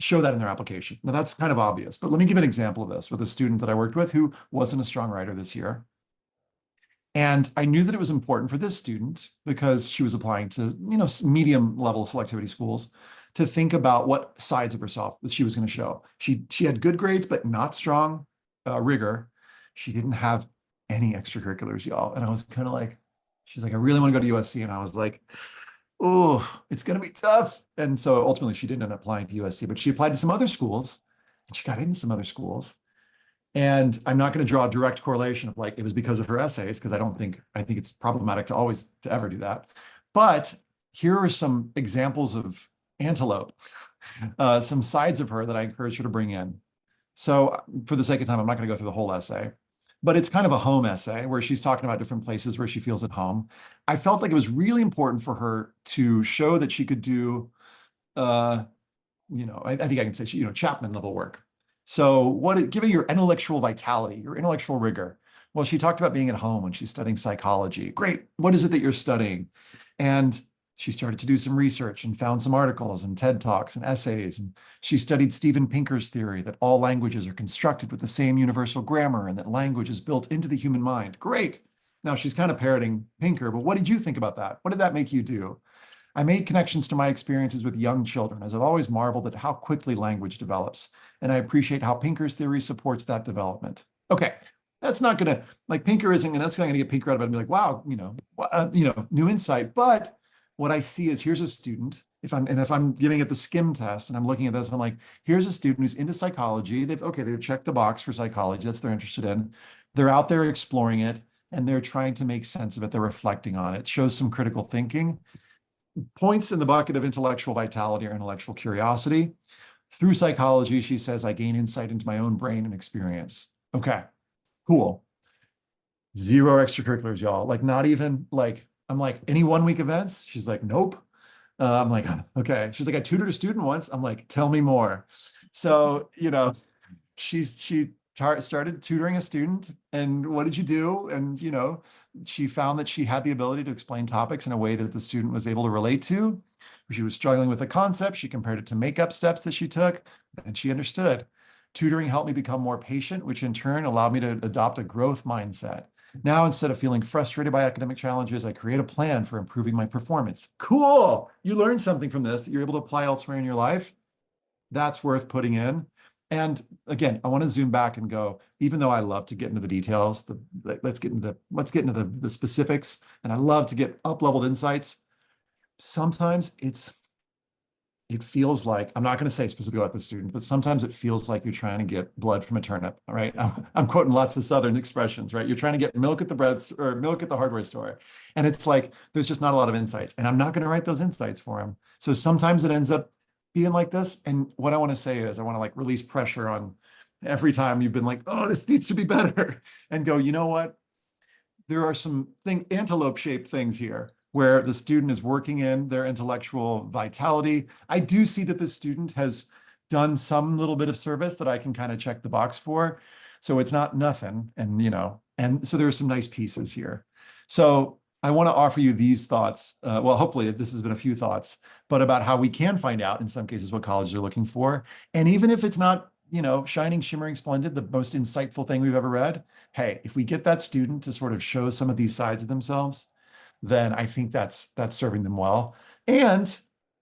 show that in their application? Now, that's kind of obvious, but let me give an example of this with a student that I worked with who wasn't a strong writer this year. And I knew that it was important for this student because she was applying to, medium level selectivity schools to think about what sides of herself that she was going to show. She had good grades, but not strong rigor. She didn't have any extracurriculars, y'all. And I was kind of like, she's like, I really want to go to USC. And I was like, oh, it's going to be tough. And so ultimately she didn't end up applying to USC, but she applied to some other schools and she got into some other schools. And I'm not going to draw a direct correlation of like it was because of her essays, because I think it's problematic to ever do that. But here are some examples of antelope, some sides of her that I encourage her to bring in. So for the sake of time, I'm not going to go through the whole essay, but it's kind of a home essay where she's talking about different places where she feels at home. I felt like it was really important for her to show that she could do, I think I can say, Chapman level work. So giving your intellectual vitality, your intellectual rigor. Well, she talked about being at home when she's studying psychology. Great. What is it that you're studying? And she started to do some research and found some articles and TED Talks and essays. And she studied Steven Pinker's theory that all languages are constructed with the same universal grammar and that language is built into the human mind. Great. Now she's kind of parroting Pinker, but what did you think about that? What did that make you do? I made connections to my experiences with young children, as I've always marveled at how quickly language develops, and I appreciate how Pinker's theory supports that development. Okay, that's not going to, like Pinker isn't, and that's not going to get Pinker out of it and be like, wow, new insight. But what I see is here's a student, if I'm giving it the skim test and I'm looking at this, and I'm like, here's a student who's into psychology. They've checked the box for psychology. That's what they're interested in. They're out there exploring it and they're trying to make sense of it. They're reflecting on it. It shows some critical thinking. Points in the bucket of intellectual vitality or intellectual curiosity. Through psychology, she says, I gain insight into my own brain and experience. Okay, cool. Zero extracurriculars, y'all. Like not even like, I'm like, any 1 week events? She's like, nope. I'm like, okay. She's like, I tutored a student once. I'm like, tell me more. So, she started tutoring a student, and what did you do? And she found that she had the ability to explain topics in a way that the student was able to relate to. She was struggling with a concept. She compared it to makeup steps that she took, and she understood. Tutoring helped me become more patient, which in turn allowed me to adopt a growth mindset. Now, instead of feeling frustrated by academic challenges, I create a plan for improving my performance. Cool. You learned something from this that you're able to apply elsewhere in your life. That's worth putting in. And again, I want to zoom back and go, even though I love to get into the details, let's get into the specifics, and I love to get up-leveled insights. Sometimes it feels like, I'm not going to say specifically about the student, but sometimes it feels like you're trying to get blood from a turnip, right? I'm quoting lots of Southern expressions, right? You're trying to get milk at the milk at the hardware store. And it's like, there's just not a lot of insights, and I'm not going to write those insights for him. So sometimes it ends up being like this. And what I want to say is I want to like release pressure on every time you've been like, oh, this needs to be better, and go, you know what? There are some antelope shaped things here where the student is working in their intellectual vitality. I do see that the student has done some little bit of service that I can kind of check the box for. So it's not nothing. And, and so there are some nice pieces here. So I want to offer you these thoughts. Well, hopefully this has been a few thoughts, but about how we can find out in some cases what colleges are looking for. And even if it's not, shining, shimmering, splendid, the most insightful thing we've ever read, hey, if we get that student to sort of show some of these sides of themselves, then I think that's serving them well. And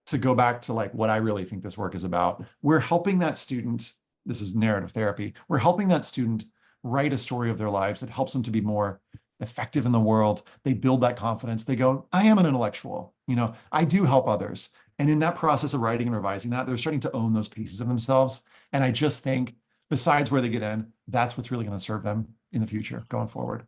to go back to like what I really think this work is about, we're helping that student, this is narrative therapy, we're helping that student write a story of their lives that helps them to be more effective in the world. They build that confidence. They go, I am an intellectual, I do help others. And in that process of writing and revising that, they're starting to own those pieces of themselves. And I just think, besides where they get in, that's what's really going to serve them in the future going forward.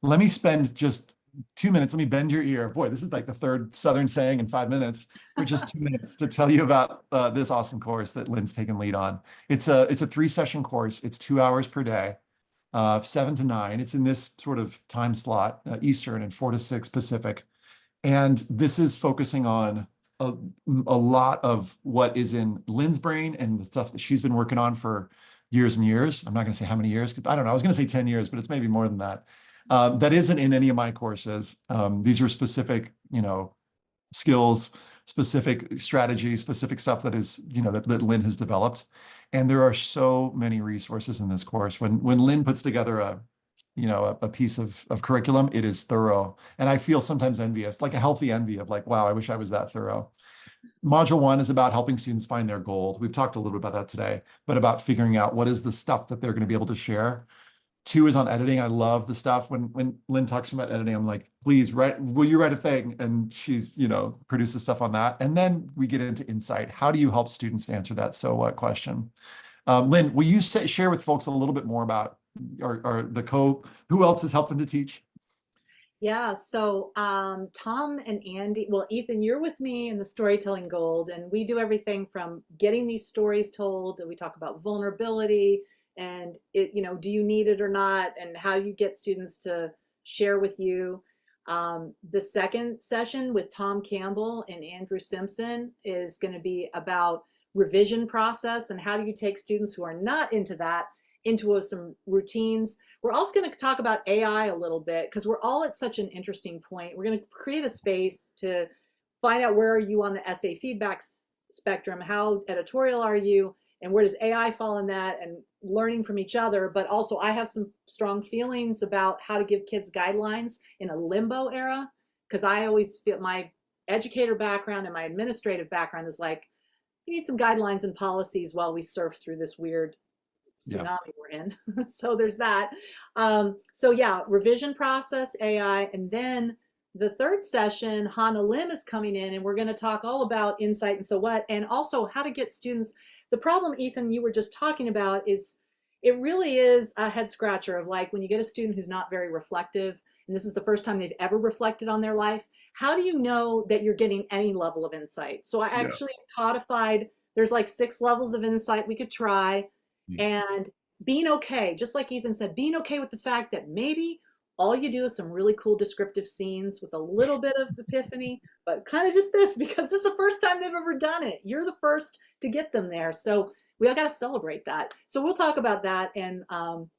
Let me spend just 2 minutes. Let me bend your ear. Boy, this is like the third Southern saying in 5 minutes, for just 2 minutes to tell you about this awesome course that Lynn's taken lead on. It's a 3-session course. It's 2 hours per day. 7 to 9. It's in this sort of time slot, Eastern, and 4 to 6 Pacific. And this is focusing on a, a lot of what is in Lynn's brain and the stuff that she's been working on for years and years. I'm not going to say how many years, 'cause I don't know. I was going to say 10 years, but it's maybe more than that. That isn't in any of my courses. These are specific, skills, specific strategy, specific stuff that is, that Lynn has developed. And there are so many resources in this course. When Lynn puts together a piece of curriculum, it is thorough. And I feel sometimes envious, like a healthy envy of like, wow, I wish I was that thorough. Module 1 is about helping students find their gold. We've talked a little bit about that today, but about figuring out what is the stuff that they're going to be able to share. 2 is on editing. I love the stuff. When Lynn talks about editing, I'm like, please write, will you write a thing? And she's, produces stuff on that. And then we get into insight. How do you help students answer that so what question? Lynn, will you share with folks a little bit more about who else is helping to teach? Yeah, so Tom and Andy, well, Ethan, you're with me in the Storytelling Gold, and we do everything from getting these stories told, and we talk about vulnerability and do you need it or not, and how you get students to share with you. The second session with Tom Campbell and Andrew Simpson is going to be about revision process and how do you take students who are not into that into some routines. We're also going to talk about AI a little bit because we're all at such an interesting point. We're going to create a space to find out where are you on the essay feedback spectrum, how editorial are you, and where does AI fall in that, and learning from each other. But also I have some strong feelings about how to give kids guidelines in a limbo era, because I always feel my educator background and my administrative background is like, we need some guidelines and policies while we surf through this weird Yeah. tsunami we're in. So there's that. So yeah, revision process, AI, and then the third session, Hannah Lim is coming in, and we're going to talk all about insight and so what, and also how to get students. The problem, Ethan, you were just talking about is it really is a head scratcher of like when you get a student who's not very reflective, and this is the first time they've ever reflected on their life. How do you know that you're getting any level of insight? So I Yeah. actually codified, there's like 6 levels of insight we could try, Yeah. and being okay, just like Ethan said, being okay with the fact that maybe all you do is some really cool descriptive scenes with a little bit of epiphany, but kind of just this because this is the first time they've ever done it. You're the first to get them there. So we all got to celebrate that. So we'll talk about that and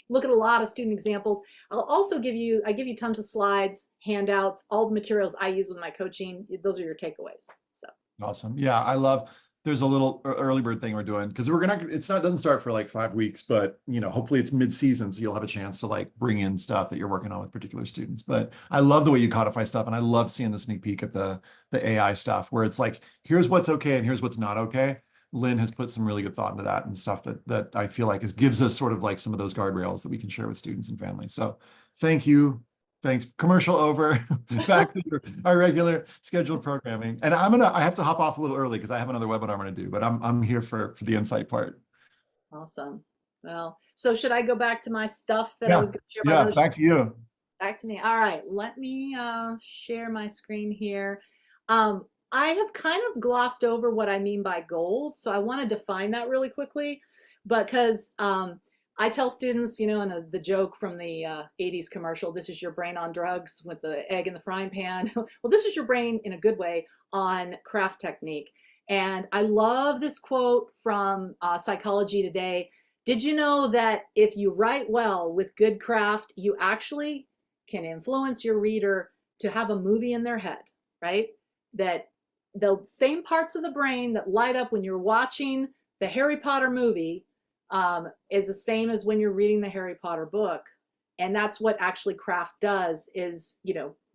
look at a lot of student examples. I'll also give you tons of slides, handouts, all the materials I use with my coaching. Those are your takeaways. So Awesome. Yeah, there's a little early bird thing we're doing because doesn't start for like 5 weeks, but hopefully it's mid-season, so you'll have a chance to like bring in stuff that you're working on with particular students. But I love the way you codify stuff, and I love seeing the sneak peek at the AI stuff where it's like, here's what's okay and here's what's not okay. Lynn has put some really good thought into that and stuff that I feel like gives us sort of like some of those guardrails that we can share with students and families. So thank you. Thanks. Commercial over. Back to our regular scheduled programming. And I have to hop off a little early because I have another webinar I'm gonna do, but I'm here for the insight part. awesome. Well, so should I go back to my stuff that I Yeah. was going to share? My Yeah. other Back to you. back to me. All right, let me share my screen here. I have kind of glossed over what I mean by gold, so I want to define that really quickly, because I tell students, in the joke from the 80s commercial, this is your brain on drugs with the egg in the frying pan. Well, this is your brain in a good way on craft technique. And I love this quote from Psychology Today. Did you know that if you write well with good craft, you actually can influence your reader to have a movie in their head, right? That the same parts of the brain that light up when you're watching the Harry Potter movie is the same as when you're reading the Harry Potter book. And that's what actually craft does is,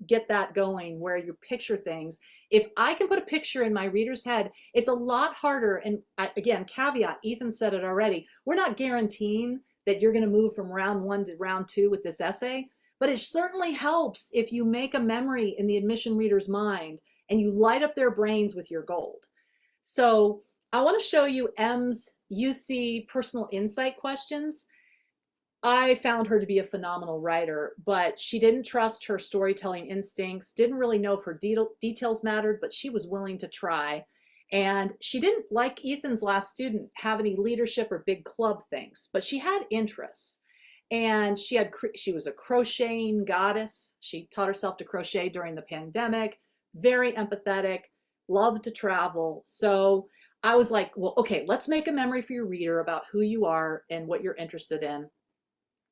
get that going where you picture things. If I can put a picture in my reader's head, it's a lot harder. And again, caveat, Ethan said it already. We're not guaranteeing that you're going to move from round 1 to round 2 with this essay, but it certainly helps if you make a memory in the admission reader's mind and you light up their brains with your gold. So I want to show you M's UC personal insight questions. I found her to be a phenomenal writer, but she didn't trust her storytelling instincts, didn't really know if her details mattered, but she was willing to try. And she didn't, like Ethan's last student, have any leadership or big club things, but she had interests. And she was a crocheting goddess. She taught herself to crochet during the pandemic, very empathetic, loved to travel. So I was like, well, okay, let's make a memory for your reader about who you are and what you're interested in.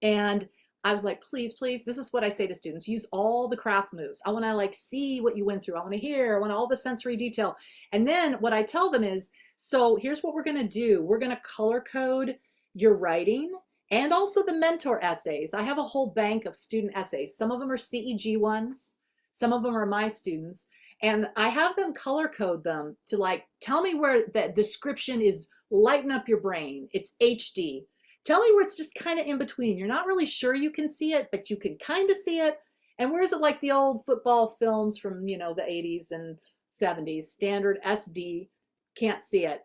And I was like, please, please, this is what I say to students, use all the craft moves. I want to like see what you went through. I want to hear, I want all the sensory detail. And then what I tell them is, so here's what we're going to do. We're going to color code your writing and also the mentor essays. I have a whole bank of student essays. Some of them are CEG ones. Some of them are my students. And I have them color code them to like, tell me where that description is lighten up your brain. It's HD. Tell me where it's just kind of in between. You're not really sure you can see it, but you can kind of see it. And where is it like the old football films from, you know, the 80s and 70s, standard SD, can't see it.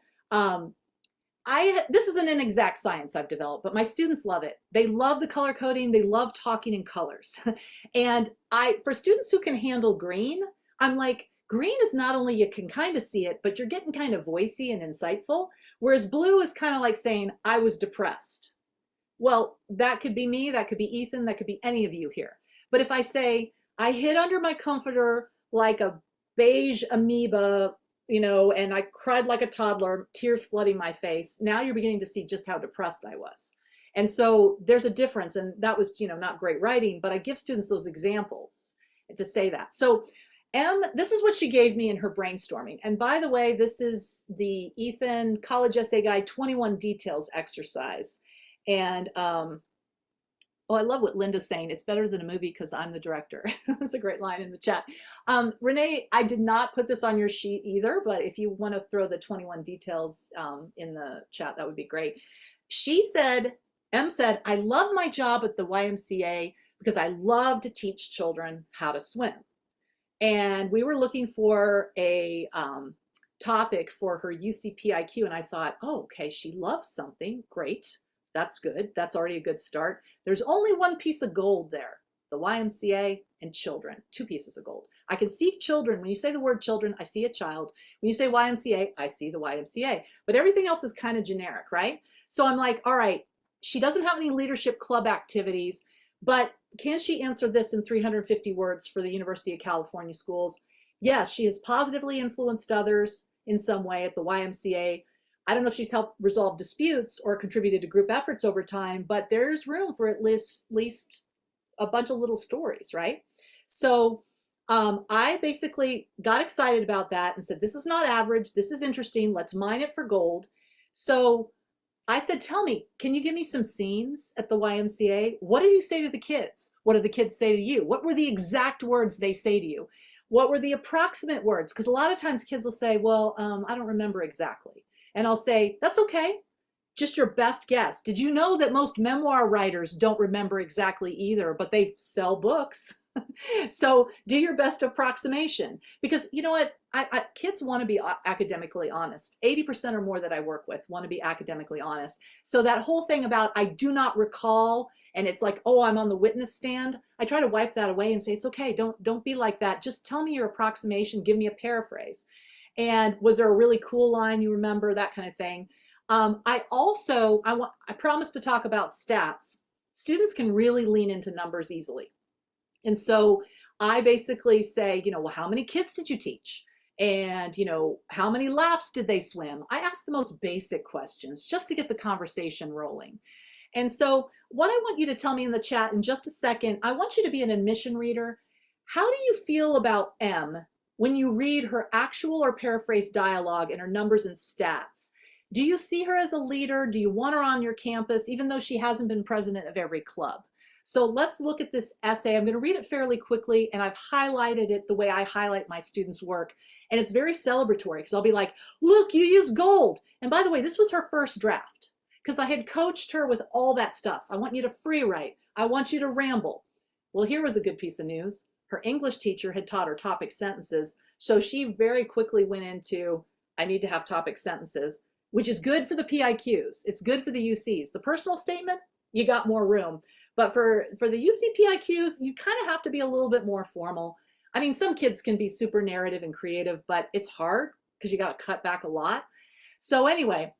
This isn't an exact science I've developed, but my students love it. They love the color coding. They love talking in colors. And for students who can handle green, I'm like, green is not only you can kind of see it, but you're getting kind of voicey and insightful. Whereas blue is kind of like saying, I was depressed. Well, that could be me, that could be Ethan, that could be any of you here. But if I say, I hid under my comforter like a beige amoeba, you know, and I cried like a toddler, tears flooding my face, now you're beginning to see just how depressed I was. And so there's a difference, and that was, you know, not great writing, but I give students those examples to say that. So this is what she gave me in her brainstorming. And by the way, this is the Ethan College Essay Guide 21 Details exercise. And oh, I love what Linda's saying. It's better than a movie because I'm the director. That's a great line in the chat. Renee, I did not put this on your sheet either, but if you want to throw the 21 details in the chat, that would be great. She said, M said, I love my job at the YMCA because I love to teach children how to swim. And we were looking for a topic for her UCPIQ, and I thought, oh, okay, she loves something, great, that's good, that's already a good start. There's only one piece of gold there, the YMCA and children, 2 pieces of gold. I can see children. When you say the word children, I see a child. When you say YMCA, I see the YMCA, but everything else is kind of generic, right? So I'm like, all right, she doesn't have any leadership club activities, but can she answer this in 350 words for the University of California schools? Yes, she has positively influenced others in some way at the YMCA. I don't know if she's helped resolve disputes or contributed to group efforts over time, but there's room for at least a bunch of little stories, right? So I basically got excited about that and said, this is not average. This is interesting. Let's mine it for gold. So I said, tell me, can you give me some scenes at the YMCA? What do you say to the kids? What do the kids say to you? What were the exact words they say to you? What were the approximate words? Because a lot of times kids will say, well, I don't remember exactly. And I'll say, that's okay. Just your best guess. Did you know that most memoir writers don't remember exactly either, but they sell books? So do your best approximation, because you know what, kids want to be academically honest. 80% or more that I work with want to be academically honest. So that whole thing about I do not recall, and it's like, oh, I'm on the witness stand, I try to wipe that away and say, it's okay, don't be like that, just tell me your approximation, give me a paraphrase. And was there a really cool line you remember, that kind of thing. I promised to talk about stats. Students can really lean into numbers easily. And so I basically say, you know, well, how many kids did you teach? And, you know, how many laps did they swim? I ask the most basic questions just to get the conversation rolling. And so what I want you to tell me in the chat in just a second, I want you to be an admission reader. How do you feel about M when you read her actual or paraphrased dialogue and her numbers and stats? Do you see her as a leader? Do you want her on your campus, even though she hasn't been president of every club? So let's look at this essay. I'm going to read it fairly quickly, and I've highlighted it the way I highlight my students' work. And it's very celebratory because I'll be like, look, you used gold. And by the way, this was her first draft because I had coached her with all that stuff. I want you to free write. I want you to ramble. Well, here was a good piece of news. Her English teacher had taught her topic sentences. So she very quickly went into, I need to have topic sentences, which is good for the PIQs. It's good for the UCs. The personal statement, you got more room. But for the UCPIQs, you kind of have to be a little bit more formal. I mean, some kids can be super narrative and creative, but it's hard because you got to cut back a lot. So anyway,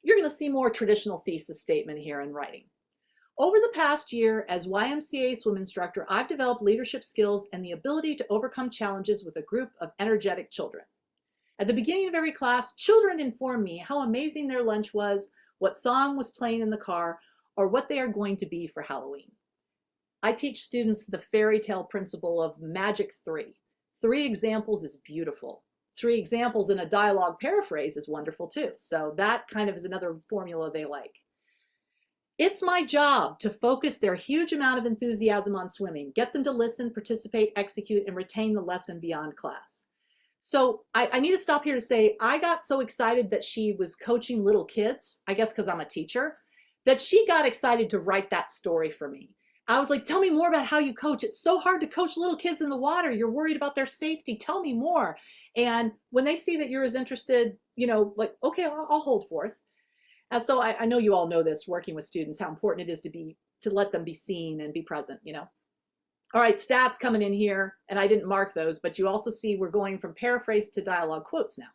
you're going to see more traditional thesis statement here in writing. Over the past year as YMCA swim instructor, I've developed leadership skills and the ability to overcome challenges with a group of energetic children. At the beginning of every class, children inform me how amazing their lunch was, what song was playing in the car, or what they are going to be for Halloween. I teach students the fairy tale principle of magic three. Three examples is beautiful. Three examples in a dialogue paraphrase is wonderful too. So that kind of is another formula they like. It's my job to focus their huge amount of enthusiasm on swimming, get them to listen, participate, execute, and retain the lesson beyond class. So I need to stop here to say, I got so excited that she was coaching little kids, I guess because I'm a teacher, that she got excited to write that story for me. I was like, tell me more about how you coach. It's so hard to coach little kids in the water. You're worried about their safety. Tell me more. And when they see that you're as interested, like, okay, I'll hold forth. So I know you all know this, working with students, how important it is to let them be seen and be present. All right, stats coming in here, and I didn't mark those, but you also see we're going from paraphrase to dialogue quotes now.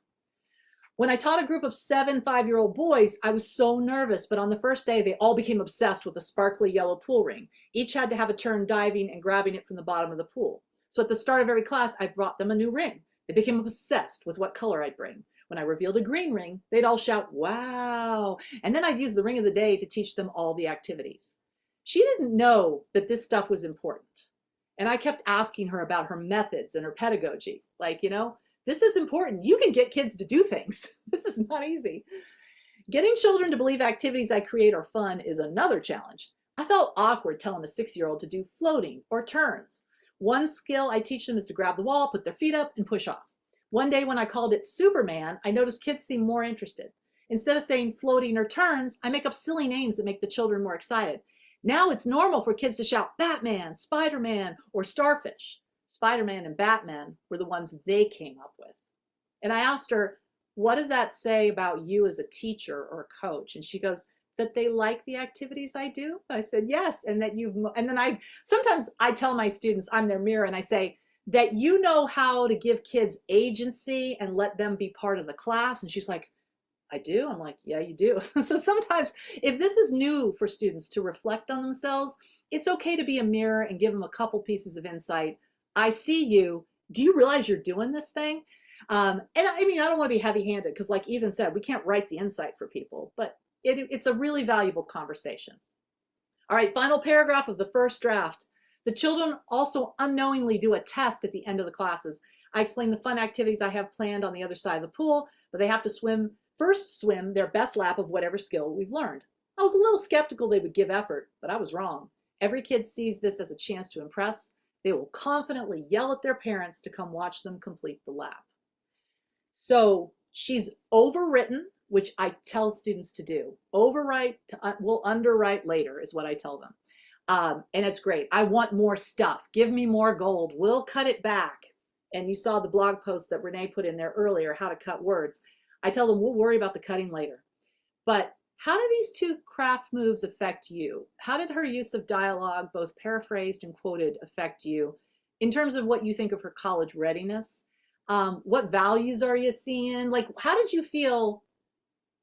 When I taught a group of 7 5-year-old boys, I was so nervous, but on the first day, they all became obsessed with a sparkly yellow pool ring. Each had to have a turn diving and grabbing it from the bottom of the pool. So at the start of every class, I brought them a new ring. They became obsessed with what color I'd bring. When I revealed a green ring, they'd all shout, wow. And then I'd use the ring of the day to teach them all the activities. She didn't know that this stuff was important. And I kept asking her about her methods and her pedagogy. Like, this is important. You can get kids to do things. This is not easy. Getting children to believe activities I create are fun is another challenge. I felt awkward telling a 6-year-old to do floating or turns. One skill I teach them is to grab the wall, put their feet up, and push off. One day when I called it Superman, I noticed kids seemed more interested. Instead of saying floating or turns, I make up silly names that make the children more excited. Now it's normal for kids to shout Batman, Spider-Man, or Starfish. Spider-Man and Batman were the ones they came up with. And I asked her, what does that say about you as a teacher or a coach? And she goes, that they like the activities I do. I said, yes. And then sometimes I tell my students, I'm their mirror, and I say, that you know how to give kids agency and let them be part of the class. And she's like, I do. I'm like, yeah, you do. So sometimes if this is new for students to reflect on themselves, it's okay to be a mirror and give them a couple pieces of insight. I see you. Do you realize you're doing this thing? And I mean, I don't want to be heavy-handed because like Ethan said, we can't write the insight for people, but it's a really valuable conversation. All right, final paragraph of the first draft. The children also unknowingly do a test at the end of the classes. I explain the fun activities I have planned on the other side of the pool, but they have to first swim their best lap of whatever skill we've learned. I was a little skeptical they would give effort, but I was wrong. Every kid sees this as a chance to impress. They will confidently yell at their parents to come watch them complete the lap. So she's overwritten, which I tell students to do. Overwrite, we'll underwrite later is what I tell them. And it's great. I want more stuff. Give me more gold. We'll cut it back. And you saw the blog post that Renee put in there earlier, how to cut words. I tell them we'll worry about the cutting later. But how do these two craft moves affect you? How did her use of dialogue, both paraphrased and quoted, affect you in terms of what you think of her college readiness? What values are you seeing? Like, how did you feel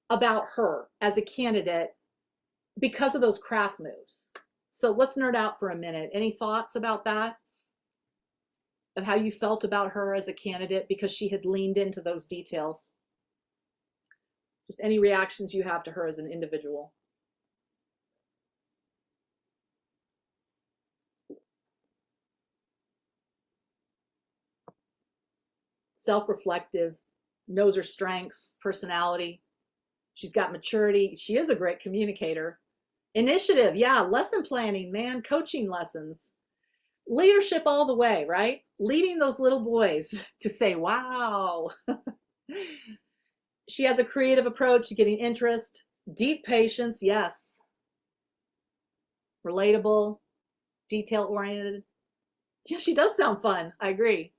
about her as a candidate because of those craft moves? So let's nerd out for a minute. Any thoughts about that? Of how you felt about her as a candidate because she had leaned into those details? Just any reactions you have to her as an individual. Self-reflective, knows her strengths, personality. She's got maturity. She is a great communicator. Initiative, yeah, lesson planning, man, coaching lessons. Leadership all the way, right? Leading those little boys to say, wow. She has a creative approach to getting interest. Deep patience, yes. Relatable, detail-oriented. Yeah, she does sound fun. I agree.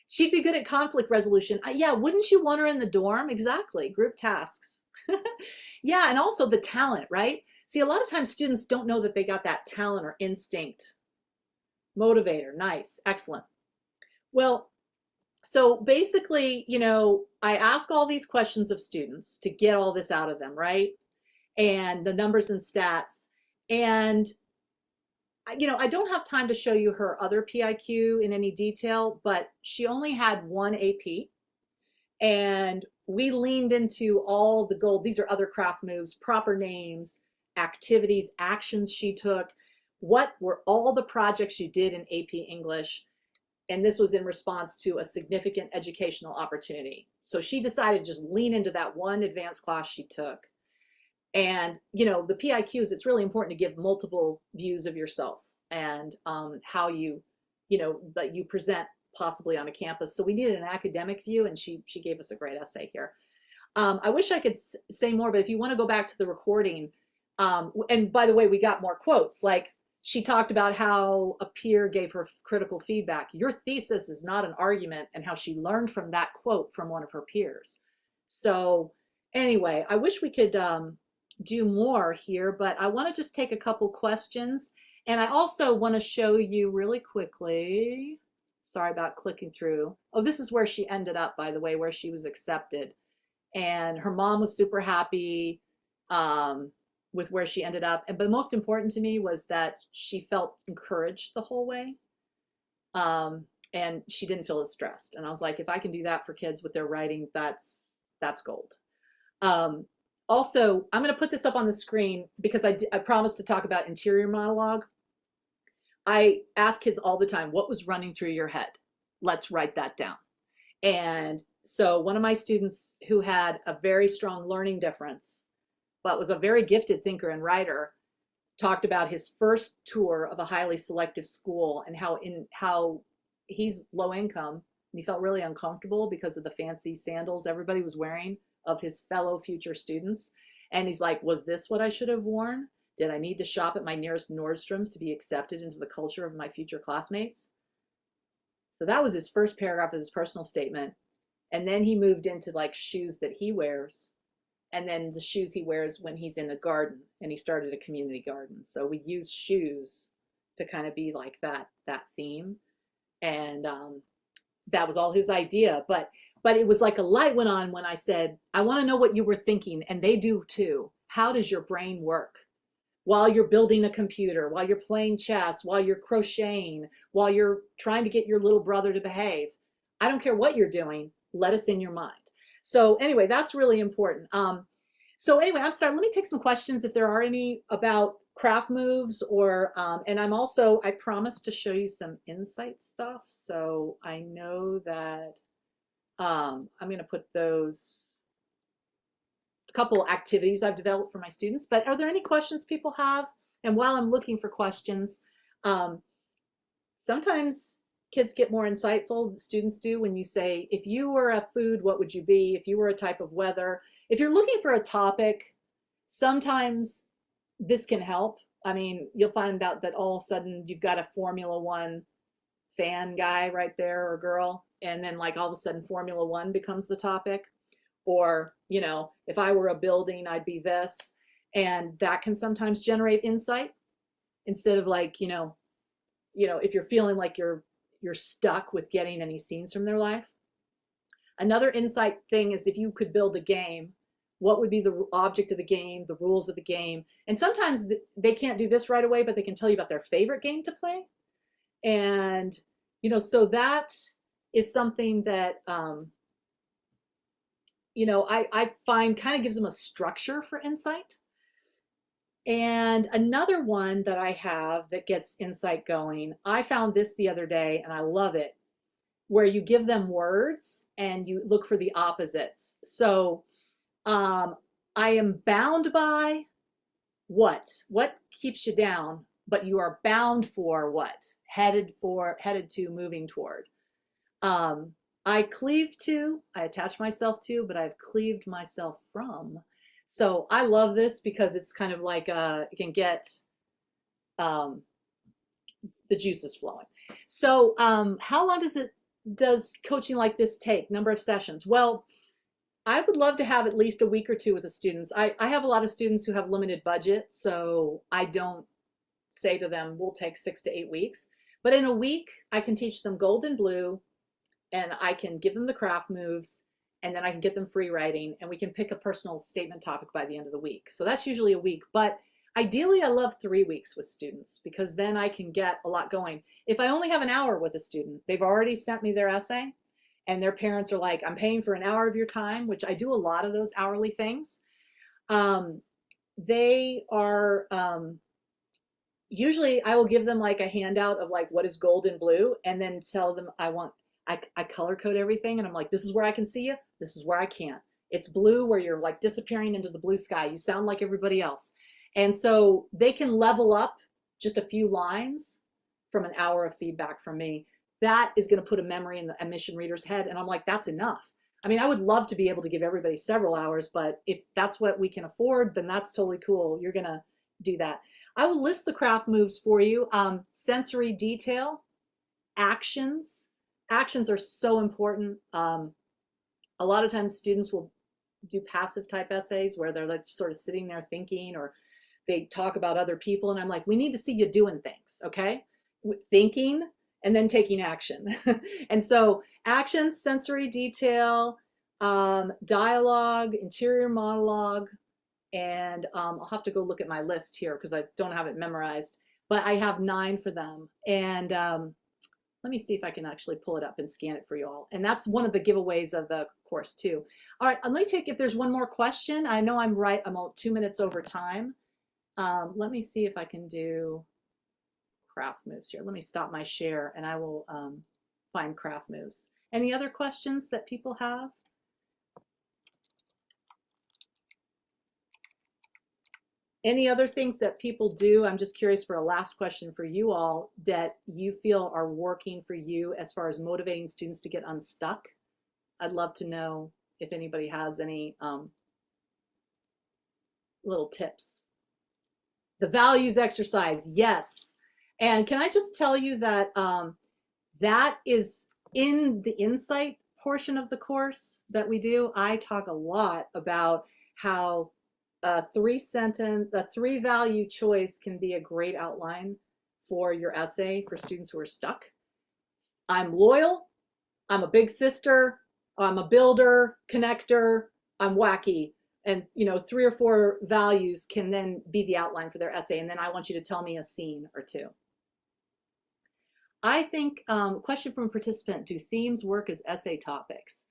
She'd be good at conflict resolution. Yeah, wouldn't you want her in the dorm? Exactly, group tasks. Yeah, and also the talent, right? See, a lot of times students don't know that they got that talent or instinct. Motivator, nice, excellent. Well, so basically, I ask all these questions of students to get all this out of them, right? And the numbers and stats. And I don't have time to show you her other PIQ in any detail, but she only had one AP, and we leaned into all the gold. These are other craft moves, proper names, activities, actions she took. What were all the projects you did in AP English? And this was in response to a significant educational opportunity. So she decided to just lean into that one advanced class she took. And, the PIQs, it's really important to give multiple views of yourself and how that you present possibly on a campus. So we needed an academic view, and she gave us a great essay here. I wish I could say more, but if you want to go back to the recording, and by the way, we got more quotes. Like, she talked about how a peer gave her critical feedback. Your thesis is not an argument, and how she learned from that quote from one of her peers. So anyway, I wish we could do more here, but I want to just take a couple questions. And I also want to show you really quickly. Sorry about clicking through. Oh, this is where she ended up, by the way, where she was accepted. And her mom was super happy with where she ended up. But most important to me was that she felt encouraged the whole way. And she didn't feel as stressed. And I was like, if I can do that for kids with their writing, that's gold. Also, I'm going to put this up on the screen because I promised to talk about interior monologue. I ask kids all the time, what was running through your head? Let's write that down. And so one of my students who had a very strong learning difference, but was a very gifted thinker and writer, talked about his first tour of a highly selective school and how he's low income, and he felt really uncomfortable because of the fancy sandals everybody was wearing of his fellow future students. And he's like, was this what I should have worn? Did I need to shop at my nearest Nordstrom's to be accepted into the culture of my future classmates? So that was his first paragraph of his personal statement. And then he moved into like shoes that he wears, and then the shoes he wears when he's in the garden, and he started a community garden. So we use shoes to kind of be like that theme. And that was all his idea. But it was like a light went on when I said, I want to know what you were thinking, and they do too. How does your brain work? While you're building a computer, while you're playing chess, while you're crocheting, while you're trying to get your little brother to behave. I don't care what you're doing, let us in your mind. So anyway, that's really important. So anyway, I'm sorry, let me take some questions if there are any about craft moves, or, and I promised to show you some insight stuff. So I know that I'm going to put those couple activities I've developed for my students. But are there any questions people have? And while I'm looking for questions, sometimes kids get more insightful, students do, when you say, if you were a food, what would you be? If you were a type of weather? If you're looking for a topic, sometimes this can help. I mean, you'll find out that all of a sudden you've got a Formula One fan guy right there, or girl, and then like all of a sudden Formula One becomes the topic. Or, if I were a building, I'd be this. And that can sometimes generate insight instead of like, if you're feeling like you're stuck with getting any scenes from their life. Another insight thing is, if you could build a game, what would be the object of the game, the rules of the game? And sometimes they can't do this right away, but they can tell you about their favorite game to play. And, so that is something that, I find kind of gives them a structure for insight. And another one that I have that gets insight going, I found this the other day and I love it, where you give them words and you look for the opposites. So I am bound by what? What keeps you down, but you are bound for what? Headed to, moving toward. I cleave to, I attach myself to, but I've cleaved myself from. So I love this because it's kind of like it can get the juices flowing. So how long does coaching like this take? Number of sessions? Well, I would love to have at least a week or two with the students. I have a lot of students who have limited budget, so I don't say to them, we'll take 6 to 8 weeks. But in a week, I can teach them gold and blue, and I can give them the craft moves, and then I can get them free writing, and we can pick a personal statement topic by the end of the week. So that's usually a week. But Ideally, I love 3 weeks with students because then I can get a lot going. If I only have an hour with a student, they've already sent me their essay and their parents are like, I'm paying for an hour of your time, which I do a lot of those hourly things. Um, they are, usually I will give them like a handout of like what is gold and blue and then tell them I color code everything and I'm like, this is where I can see you, this is where I can't. It's blue where you're like disappearing into the blue sky. You sound like everybody else. And so they can level up just a few lines from an hour of feedback from me. That is going to put a memory in the admission reader's head. And I'm like, that's enough. I mean, I would love to be able to give everybody several hours, but if that's what we can afford, then that's totally cool. You're going to do that. I will list the craft moves for you. Sensory detail, actions. Actions are so important. A lot of times students will do passive type essays where they're like sort of sitting there thinking, or they talk about other people. And I'm like, we need to see you doing things, okay? Thinking and then taking action. And so action, sensory detail, dialogue, interior monologue, and I'll have to go look at my list here because I don't have it memorized, but I have 9 for them. And let me see if I can actually pull it up and scan it for you all. And that's one of the giveaways of the course too. All right, let me take, if there's one more question. I know I'm right, I'm 2 minutes over time. Let me see if I can do craft moves here. Let me stop my share and I will find craft moves. Any other questions that people have? Any other things that people do? I'm just curious for a last question for you all that you feel are working for you as far as motivating students to get unstuck. I'd love to know if anybody has any little tips. The values exercise, yes. And can I just tell you that that is in the insight portion of the course that we do. I talk a lot about how a 3-value choice can be a great outline for your essay for students who are stuck. I'm loyal, I'm a big sister, I'm a builder, connector, I'm wacky. And 3 or 4 values can then be the outline for their essay. And then I want you to tell me a scene or 2. I think, question from a participant, do themes work as essay topics?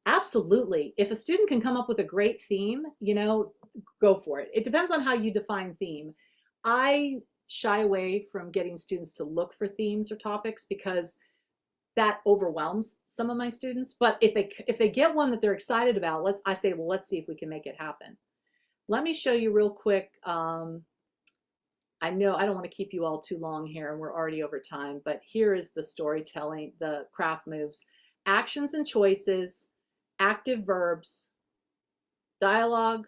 Absolutely. If a student can come up with a great theme, go for it. It depends on how you define theme. I shy away from getting students to look for themes or topics because that overwhelms some of my students. But if they get one that they're excited about, I say, well, let's see if we can make it happen. Let me show you real quick. I know I don't want to keep you all too long here and we're already over time, but here is the storytelling, the craft moves. Actions and choices, active verbs, dialogue,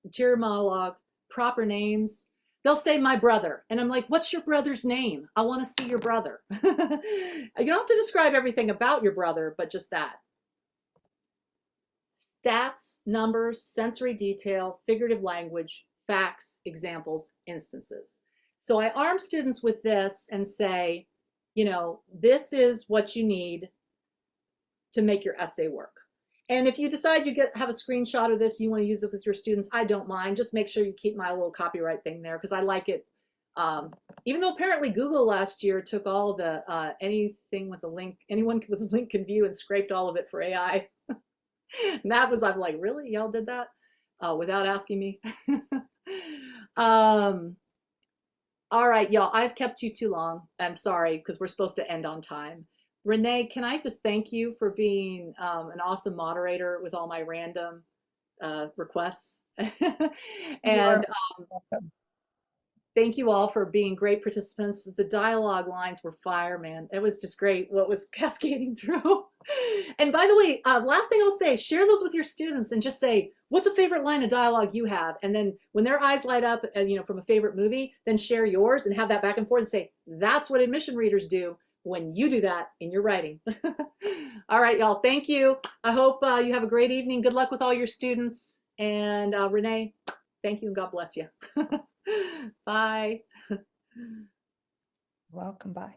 interior monologue, proper names. They'll say my brother. And I'm like, what's your brother's name? I want to see your brother. You don't have to describe everything about your brother, but just that. Stats, numbers, sensory detail, figurative language, facts, examples, instances. So I arm students with this and say, this is what you need to make your essay work. And if you decide you have a screenshot of this, you want to use it with your students, I don't mind. Just make sure you keep my little copyright thing there because I like it. Even though apparently Google last year took all the anything with a link, anyone with a link can view and scraped all of it for AI. And that was, I'm like, really? Y'all did that without asking me? All right, y'all, I've kept you too long. I'm sorry because we're supposed to end on time. Renee, can I just thank you for being an awesome moderator with all my random requests? And thank you all for being great participants. The dialogue lines were fire, man. It was just great what was cascading through. And by the way, last thing I'll say, share those with your students and just say, what's a favorite line of dialogue you have? And then when their eyes light up, from a favorite movie, then share yours and have that back and forth and say, that's what admission readers do when you do that in your writing. All right, y'all, thank you. I hope you have a great evening. Good luck with all your students. And Renee, thank you and God bless you. Bye. Welcome. Bye.